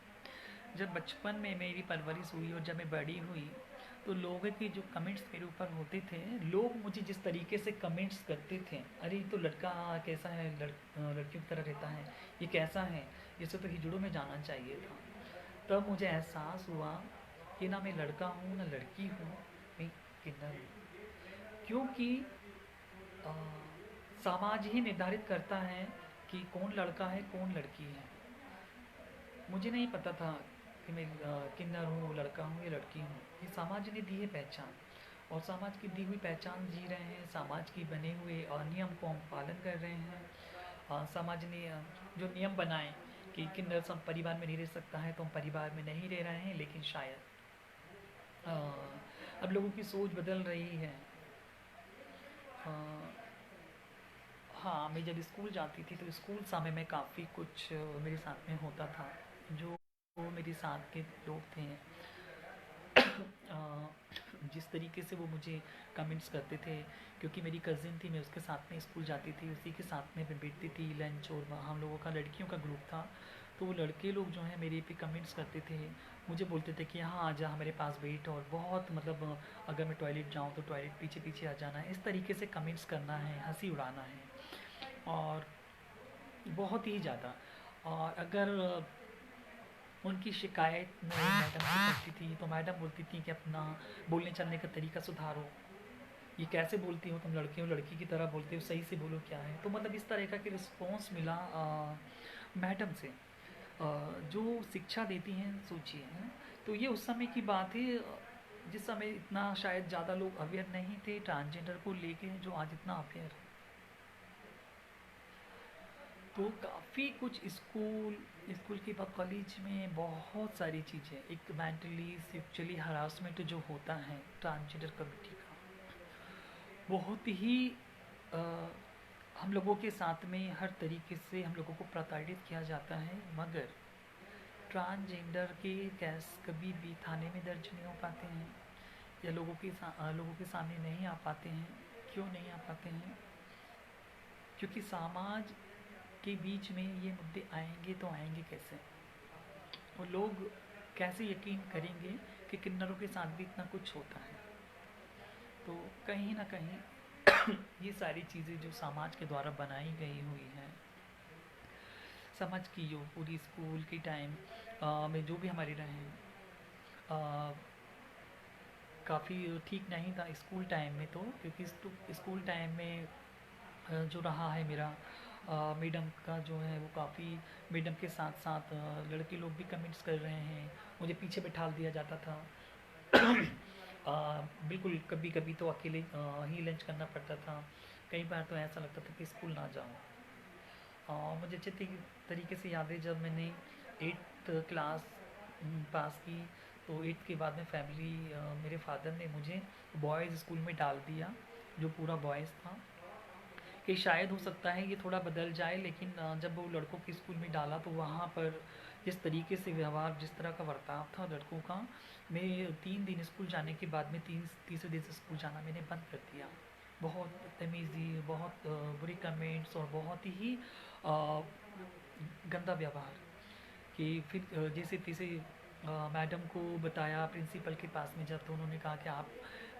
जब बचपन में मेरी परवरिश हुई और जब मैं बड़ी हुई, तो लोगों के जो कमेंट्स मेरे ऊपर होते थे, लोग मुझे जिस तरीके से कमेंट्स करते थे, अरे तो लड़का कैसा है, लड़कियों की तरह रहता है, ये कैसा है, इसे तो हिजड़ों में जाना चाहिए था। तब मुझे एहसास हुआ कि ना मैं लड़का हूँ ना लड़की हूँ, मैं किन्नर हूँ। क्योंकि अ, समाज ही निर्धारित करता है कि कौन लड़का है, कौन लड़की है। मुझे नहीं पता था कि मैं किन्नर हूँ, लड़का हूँ या लड़की हूँ। ये समाज ने दी है पहचान, और समाज की दी हुई पहचान जी रहे हैं, समाज की बने हुए नियम को हम पालन कर रहे हैं। समाज ने जो नियम बनाए कि किन्नर सब परिवार में नहीं रह सकता है, तो हम परिवार में नहीं रह रहे हैं, लेकिन शायद अ, अब लोगों की सोच बदल रही है। अ, हाँ, मैं जब स्कूल जाती थी तो स्कूल समय में काफ़ी कुछ मेरे साथ में होता था। जो मेरे साथ के लोग थे, अ, जिस तरीके से वो मुझे कमेंट्स करते थे, क्योंकि मेरी कज़िन थी, मैं उसके साथ में स्कूल जाती थी, उसी के साथ में मैं बैठती थी लंच, और हम लोगों का लड़कियों का ग्रुप था। तो वो लड़के लोग जो हैं मेरे पे कमेंट्स करते थे, मुझे बोलते थे कि हाँ, आ जा हमारे पास बैठ, और बहुत मतलब अगर मैं टॉयलेट जाऊँ तो टॉयलेट पीछे पीछे आ जाना है, इस तरीके से कमेंट्स करना है, हंसी उड़ाना है। और बहुत ही ज़्यादा। और अगर उनकी शिकायत मैं मैडम से करती थी, तो मैडम बोलती थी कि अपना बोलने चलने का तरीका सुधारो, ये कैसे बोलती हो तुम, लड़के हो लड़की की तरह बोलते हो, सही से बोलो क्या है। तो मतलब इस तरह का कि रिस्पॉन्स मिला मैडम से, जो शिक्षा देती हैं, सोचिए हैं। तो ये उस समय की बात है, जिस समय इतना शायद ज़्यादा लोग अवेयर नहीं थे ट्रांसजेंडर को लेके, जो आज इतना अवेयर है। तो काफ़ी कुछ स्कूल स्कूल के बाद कॉलेज में बहुत सारी चीज़ें, एक मेंटली सेक्चुअली हरासमेंट जो होता है ट्रांसजेंडर कम्युनिटी का, बहुत ही अ, हम लोगों के साथ में हर तरीके से हम लोगों को प्रताड़ित किया जाता है। मगर ट्रांसजेंडर के केस कभी भी थाने में दर्ज नहीं हो पाते हैं, या लोगों के सामने नहीं आ पाते हैं। क्यों नहीं आ पाते हैं? क्योंकि समाज के बीच में ये मुद्दे आएंगे तो आएंगे कैसे, और लोग कैसे यकीन करेंगे कि किन्नरों के साथ भी इतना कुछ होता है। तो कहीं ना कहीं ये सारी चीज़ें जो समाज के द्वारा बनाई गई हुई हैं, समझ की जो पूरी स्कूल के टाइम में जो भी हमारे रहे हैं, काफ़ी ठीक नहीं था स्कूल टाइम में। तो क्योंकि स्कूल टाइम में जो रहा है मेरा, मैडम का जो है वो काफ़ी, मैडम के साथ साथ लड़के लोग भी कमेंट्स कर रहे हैं, मुझे पीछे बैठा दिया जाता था। बिल्कुल, कभी कभी तो अकेले ही लंच करना पड़ता था। कई बार तो ऐसा लगता था कि स्कूल ना जाऊँ। मुझे अच्छे तरीके से याद है, जब मैंने 8th क्लास पास की, तो 8th के बाद में फैमिली, मेरे फादर ने मुझे बॉयज़ स्कूल में डाल दिया, जो पूरा बॉयज़ था। कि शायद हो सकता है ये थोड़ा बदल जाए, लेकिन जब वो लड़कों के स्कूल में डाला तो वहाँ पर जिस तरीके से व्यवहार, जिस तरह का बर्ताव था लड़कों का, मैं 3 दिन स्कूल जाने के बाद में तीसरे दिन से स्कूल जाना मैंने बंद कर दिया। बहुत तमीज़ी, बहुत बुरे कमेंट्स, और बहुत ही अ, गंदा व्यवहार, कि फिर जैसे तैसे मैडम को बताया प्रिंसिपल के पास में जब, तो उन्होंने कहा कि आप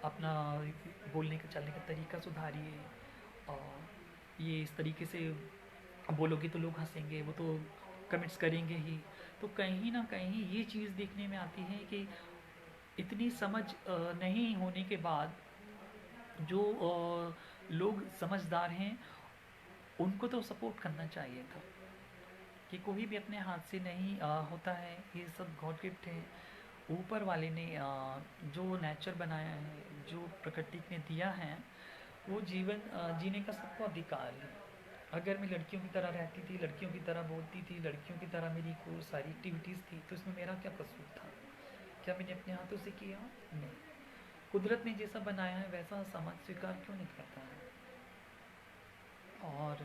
अपना बोलने का चलने का तरीका सुधारिए, और ये इस तरीके से बोलोगे तो लोग हंसेंगे, वो तो कमेंट्स करेंगे ही। तो कहीं ना कहीं ये चीज़ देखने में आती है कि इतनी समझ नहीं होने के बाद, जो लोग समझदार हैं उनको तो सपोर्ट करना चाहिए था, कि कोई भी अपने हाथ से नहीं होता है, ये सब गॉड गिफ्ट है। ऊपर वाले ने जो नेचर बनाया है, जो प्रकृति ने दिया है, वो जीवन जीने का सबको अधिकार है। अगर मैं लड़कियों की तरह रहती थी, लड़कियों की तरह बोलती थी, लड़कियों की तरह मेरी को सारी एक्टिविटीज़ थी, तो इसमें मेरा क्या कसूर था? क्या मैंने अपने हाथों से किया? नहीं। कुदरत ने जैसा बनाया है वैसा समाज स्वीकार क्यों नहीं करता है? और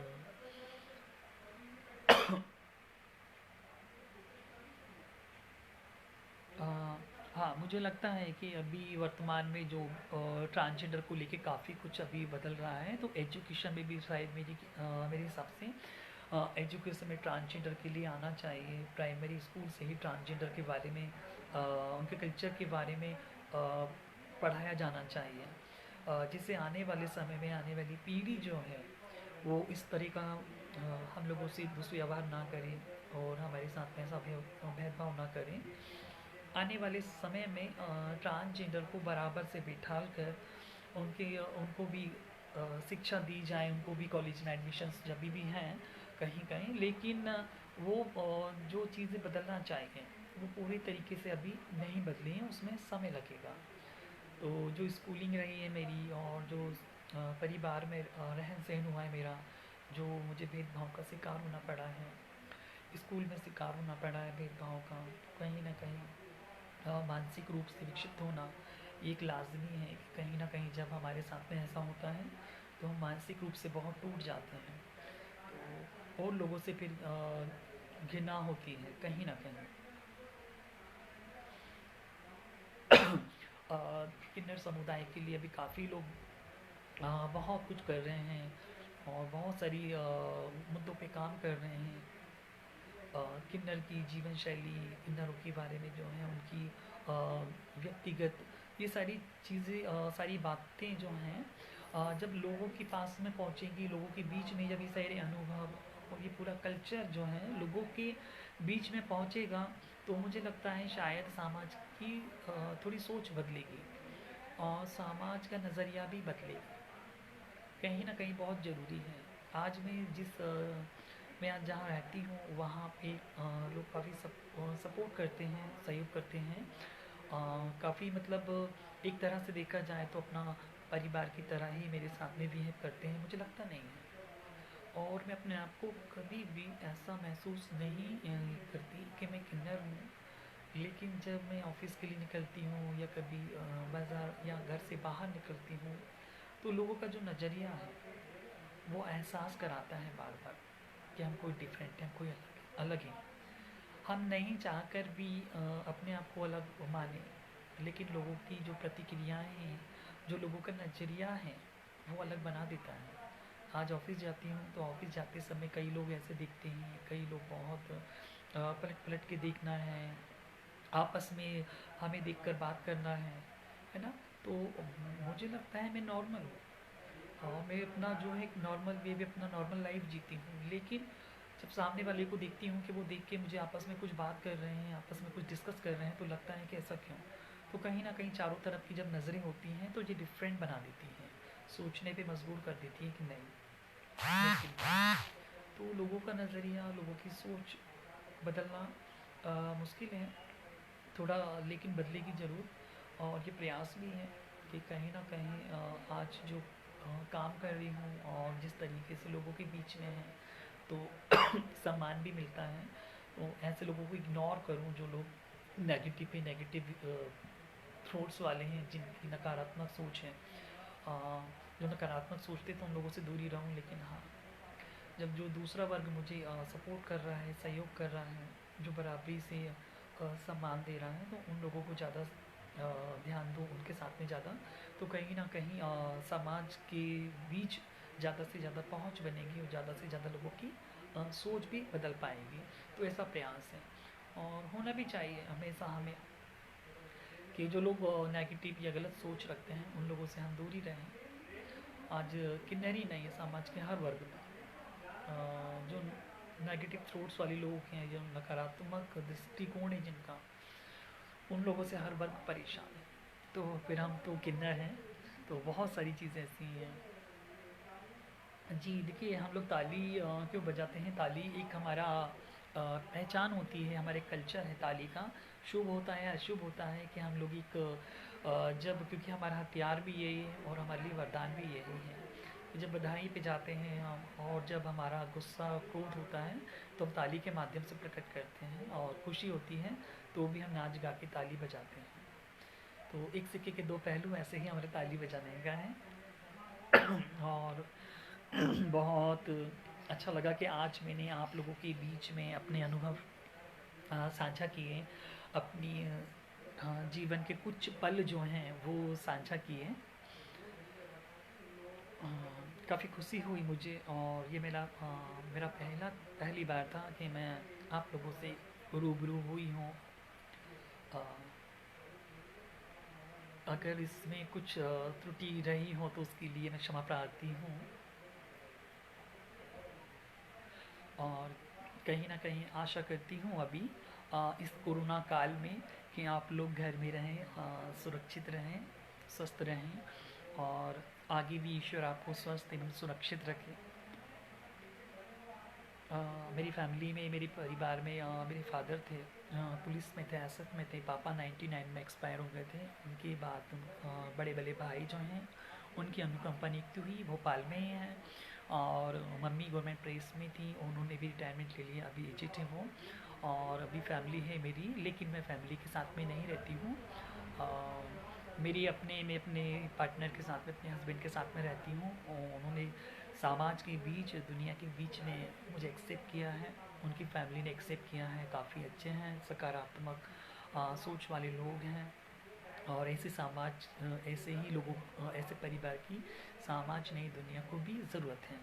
अ, हाँ, मुझे लगता है कि अभी वर्तमान में जो ट्रांसजेंडर को लेके काफ़ी कुछ अभी बदल रहा है, तो एजुकेशन में भी शायद मेरे हिसाब से एजुकेशन में ट्रांसजेंडर के लिए आना चाहिए। प्राइमरी स्कूल से ही ट्रांसजेंडर के बारे में, उनके कल्चर के बारे में पढ़ाया जाना चाहिए, जिससे आने वाले समय में आने वाली पीढ़ी जो है वो इस तरह का हम लोगों से दुर्व्यवहार ना करें, और हमारे साथ में ऐसा भेदभाव ना करें। आने वाले समय में ट्रांसजेंडर को बराबर से बिठाल कर उनको भी शिक्षा दी जाए, उनको भी कॉलेज में एडमिशन्स जब भी हैं कहीं कहीं, लेकिन वो जो चीज़ें बदलना चाहिए वो पूरी तरीके से अभी नहीं बदली हैं, उसमें समय लगेगा। तो जो स्कूलिंग रही है मेरी और जो परिवार में रहन सहन हुआ है मेरा, जो मुझे भेदभाव का शिकार होना पड़ा है, स्कूल में शिकार होना पड़ा है भेदभाव का, कहीं ना कहीं मानसिक रूप से विक्षिप्त होना एक लाजमी है कि कहीं ना कहीं जब हमारे साथ में ऐसा होता है तो हम मानसिक रूप से बहुत टूट जाते हैं। तो और लोगों से फिर घृणा होती है कहीं ना कहीं। अ, किन्नर समुदाय के लिए अभी काफ़ी लोग बहुत कुछ कर रहे हैं और बहुत सारी मुद्दों पे काम कर रहे हैं। किन्नर की जीवन शैली, किन्नरों के बारे में जो है उनकी व्यक्तिगत ये सारी चीज़ें, सारी बातें जो हैं जब लोगों के पास में पहुंचेंगी, लोगों के बीच में जब ये सारे अनुभव और ये पूरा कल्चर जो है लोगों के बीच में पहुंचेगा, तो मुझे लगता है शायद समाज की थोड़ी सोच बदलेगी और समाज का नज़रिया भी बदलेगा। कहीं ना कहीं बहुत ज़रूरी है। आज मैं आज जहाँ रहती हूँ वहाँ पे लोग काफ़ी सपोर्ट करते हैं, सहयोग करते हैं। काफ़ी मतलब एक तरह से देखा जाए तो अपना परिवार की तरह ही मेरे साथ में बिहेव करते हैं, मुझे लगता नहीं है। और मैं अपने आप को कभी भी ऐसा महसूस नहीं करती कि मैं किन्नर हूँ। लेकिन जब मैं ऑफिस के लिए निकलती हूँ या कभी बाज़ार या घर से बाहर निकलती हूँ, तो लोगों का जो नज़रिया है वो एहसास कराता है बार बार कि हम कोई डिफरेंट हैं, कोई अलग अलग हैं। हम नहीं चाहकर भी अपने आप को अलग माने, लेकिन लोगों की जो प्रतिक्रियाएं हैं, जो लोगों का नज़रिया है वो अलग बना देता है। आज ऑफिस जाती हूँ तो ऑफिस जाते समय कई लोग ऐसे दिखते हैं, कई लोग बहुत पलट पलट के देखना है, आपस में हमें देखकर बात करना है ना। तो मुझे लगता है मैं नॉर्मल हूँ और मैं अपना जो है एक नॉर्मल वे में अपना नॉर्मल लाइफ जीती हूँ। लेकिन जब सामने वाले को देखती हूँ कि वो देख के मुझे आपस में कुछ बात कर रहे हैं, आपस में कुछ डिस्कस कर रहे हैं, तो लगता है कि ऐसा क्यों। तो कहीं ना कहीं चारों तरफ की जब नज़रें होती हैं तो ये डिफरेंट बना देती हैं, सोचने पे मजबूर कर देती है कि नहीं तो लोगों का नज़रिया, लोगों की सोच बदलना मुश्किल है थोड़ा, लेकिन बदलेगी ज़रूर। और ये प्रयास भी है कि कहीं ना कहीं आज जो काम कर रही हूँ और जिस तरीके से लोगों के बीच में है तो सम्मान भी मिलता है। तो ऐसे लोगों को इग्नोर करूँ जो लोग नेगेटिव पे नेगेटिव थ्रोट्स वाले हैं, जिनकी नकारात्मक सोच है। जो नकारात्मक सोचते तो उन लोगों से दूरी रहूँ। लेकिन हाँ, जब जो दूसरा वर्ग मुझे सपोर्ट कर रहा है, सहयोग कर रहा है, जो बराबरी से सम्मान दे रहा है, तो उन लोगों को ज़्यादा ध्यान दो, उनके साथ में ज़्यादा, तो कहीं ना कहीं समाज के बीच ज़्यादा से ज़्यादा पहुंच बनेगी और ज़्यादा से ज़्यादा लोगों की सोच भी बदल पाएगी। तो ऐसा प्रयास है और होना भी चाहिए हमेशा हमें कि जो लोग नेगेटिव या गलत सोच रखते हैं उन लोगों से हम दूर ही रहें। आज किन्नर ही नहीं है, समाज के हर वर्ग में जो नेगेटिव थ्रोट्स वाले लोग हैं, जो नकारात्मक दृष्टिकोण है जिनका, उन लोगों से हर वर्ग परेशान है। तो फिर हम तो किन्नर हैं, तो बहुत सारी चीज़ें ऐसी हैं। जी देखिए, हम लोग ताली क्यों बजाते हैं? ताली एक हमारा पहचान होती है, हमारे कल्चर है ताली का। शुभ होता है, अशुभ होता है कि हम लोग एक जब, क्योंकि हमारा हथियार भी यही है और हमारे लिए वरदान भी यही है कि जब बधाई पे जाते हैं हम, और जब हमारा गुस्सा क्रोध होता है तो हम ताली के माध्यम से प्रकट करते हैं, और खुशी होती है तो भी हम नाच गा के ताली बजाते हैं। तो एक सिक्के के दो पहलू ऐसे ही हमारे ताली बजाने का है। और बहुत अच्छा लगा कि आज मैंने आप लोगों के बीच में अपने अनुभव साझा किए, अपनी जीवन के कुछ पल जो हैं वो साझा किए। काफ़ी खुशी हुई मुझे, और ये मेरा पहली बार था कि मैं आप लोगों से रूबरू हुई हूँ। अ, अगर इसमें कुछ त्रुटि रही हो तो उसके लिए मैं क्षमा प्रार्थी हूँ। और कहीं न कहीं आशा करती हूँ अभी इस कोरोना काल में कि आप लोग घर में रहें, सुरक्षित रहें, स्वस्थ रहें, और आगे भी ईश्वर आपको स्वस्थ एवं सुरक्षित रखे। अ, मेरी फैमिली में, मेरे परिवार में मेरे फादर थे, पुलिस में थे, एसएफ में थे। पापा 99 में एक्सपायर हो गए थे। उनके बाद बड़े बड़े भाई जो हैं उनकी अनुकंपा नियुक्ति हुई, भोपाल में ही हैं। और मम्मी गवर्नमेंट प्रेस में थी, उन्होंने भी रिटायरमेंट ले लिया, अभी एजेड है वो। और अभी फैमिली है मेरी, लेकिन मैं फैमिली के साथ में नहीं रहती हूँ। मैं अपने पार्टनर के साथ में, अपने हस्बैंड के साथ में रहती हूँ। और उन्होंने समाज के बीच, दुनिया के बीच में मुझे एक्सेप्ट किया है। उनकी फैमिली ने एक्सेप्ट किया है, काफ़ी अच्छे हैं, सकारात्मक सोच वाले लोग हैं। और ऐसे ही लोगों, ऐसे परिवार की समाज नई दुनिया को भी ज़रूरत है।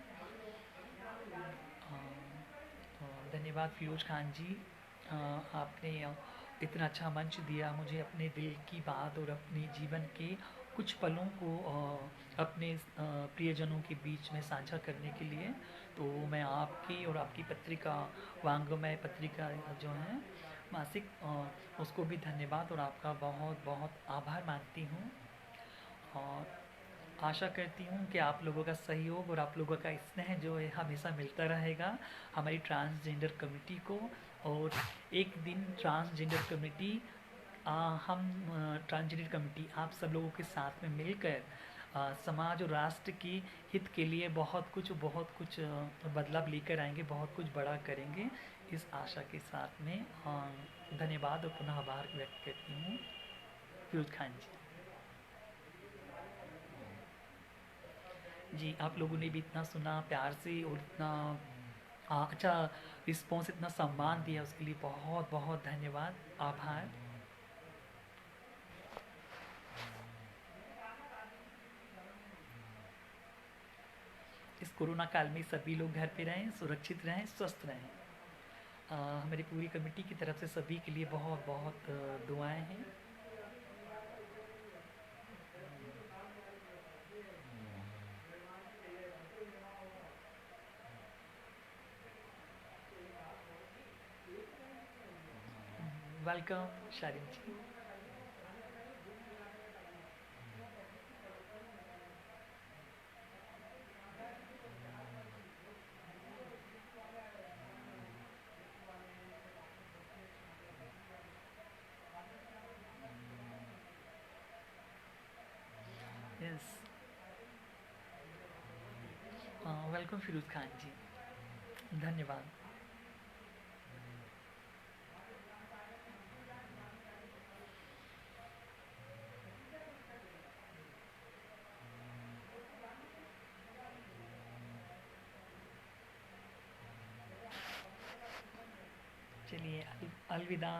धन्यवाद फिरोज खान जी। आपने इतना अच्छा मंच दिया मुझे अपने दिल की बात और अपने जीवन के कुछ पलों को अपने प्रियजनों के बीच में साझा करने के लिए। तो मैं आपकी और आपकी पत्रिका, वांग्मय पत्रिका जो है मासिक, उसको भी धन्यवाद और आपका बहुत बहुत आभार मानती हूँ। और आशा करती हूँ कि आप लोगों का सहयोग और आप लोगों का स्नेह जो है हमेशा मिलता रहेगा हमारी ट्रांसजेंडर कम्युनिटी को। और एक दिन ट्रांसजेंडर कम्युनिटी, हम ट्रांसजेंडर कम्युनिटी आप सब लोगों के साथ में मिलकर समाज और राष्ट्र के हित के लिए बहुत कुछ बदलाव लेकर आएंगे, बहुत कुछ बड़ा करेंगे। इस आशा के साथ में धन्यवाद और पुनः आभार व्यक्त करती हूँ। फिरोज खान जी। जी, आप लोगों ने भी इतना सुना प्यार से और इतना अच्छा रिस्पॉन्स, इतना सम्मान दिया, उसके लिए बहुत बहुत धन्यवाद, आभार। इस कोरोना काल में सभी लोग घर पे रहें, सुरक्षित रहें, स्वस्थ रहें। हमारी पूरी कमेटी की तरफ से सभी के लिए बहुत बहुत दुआएं हैं। वेलकम शारिन जी। यस, वेलकम फिरोज खान जी, धन्यवाद। चलिए, अलविदा।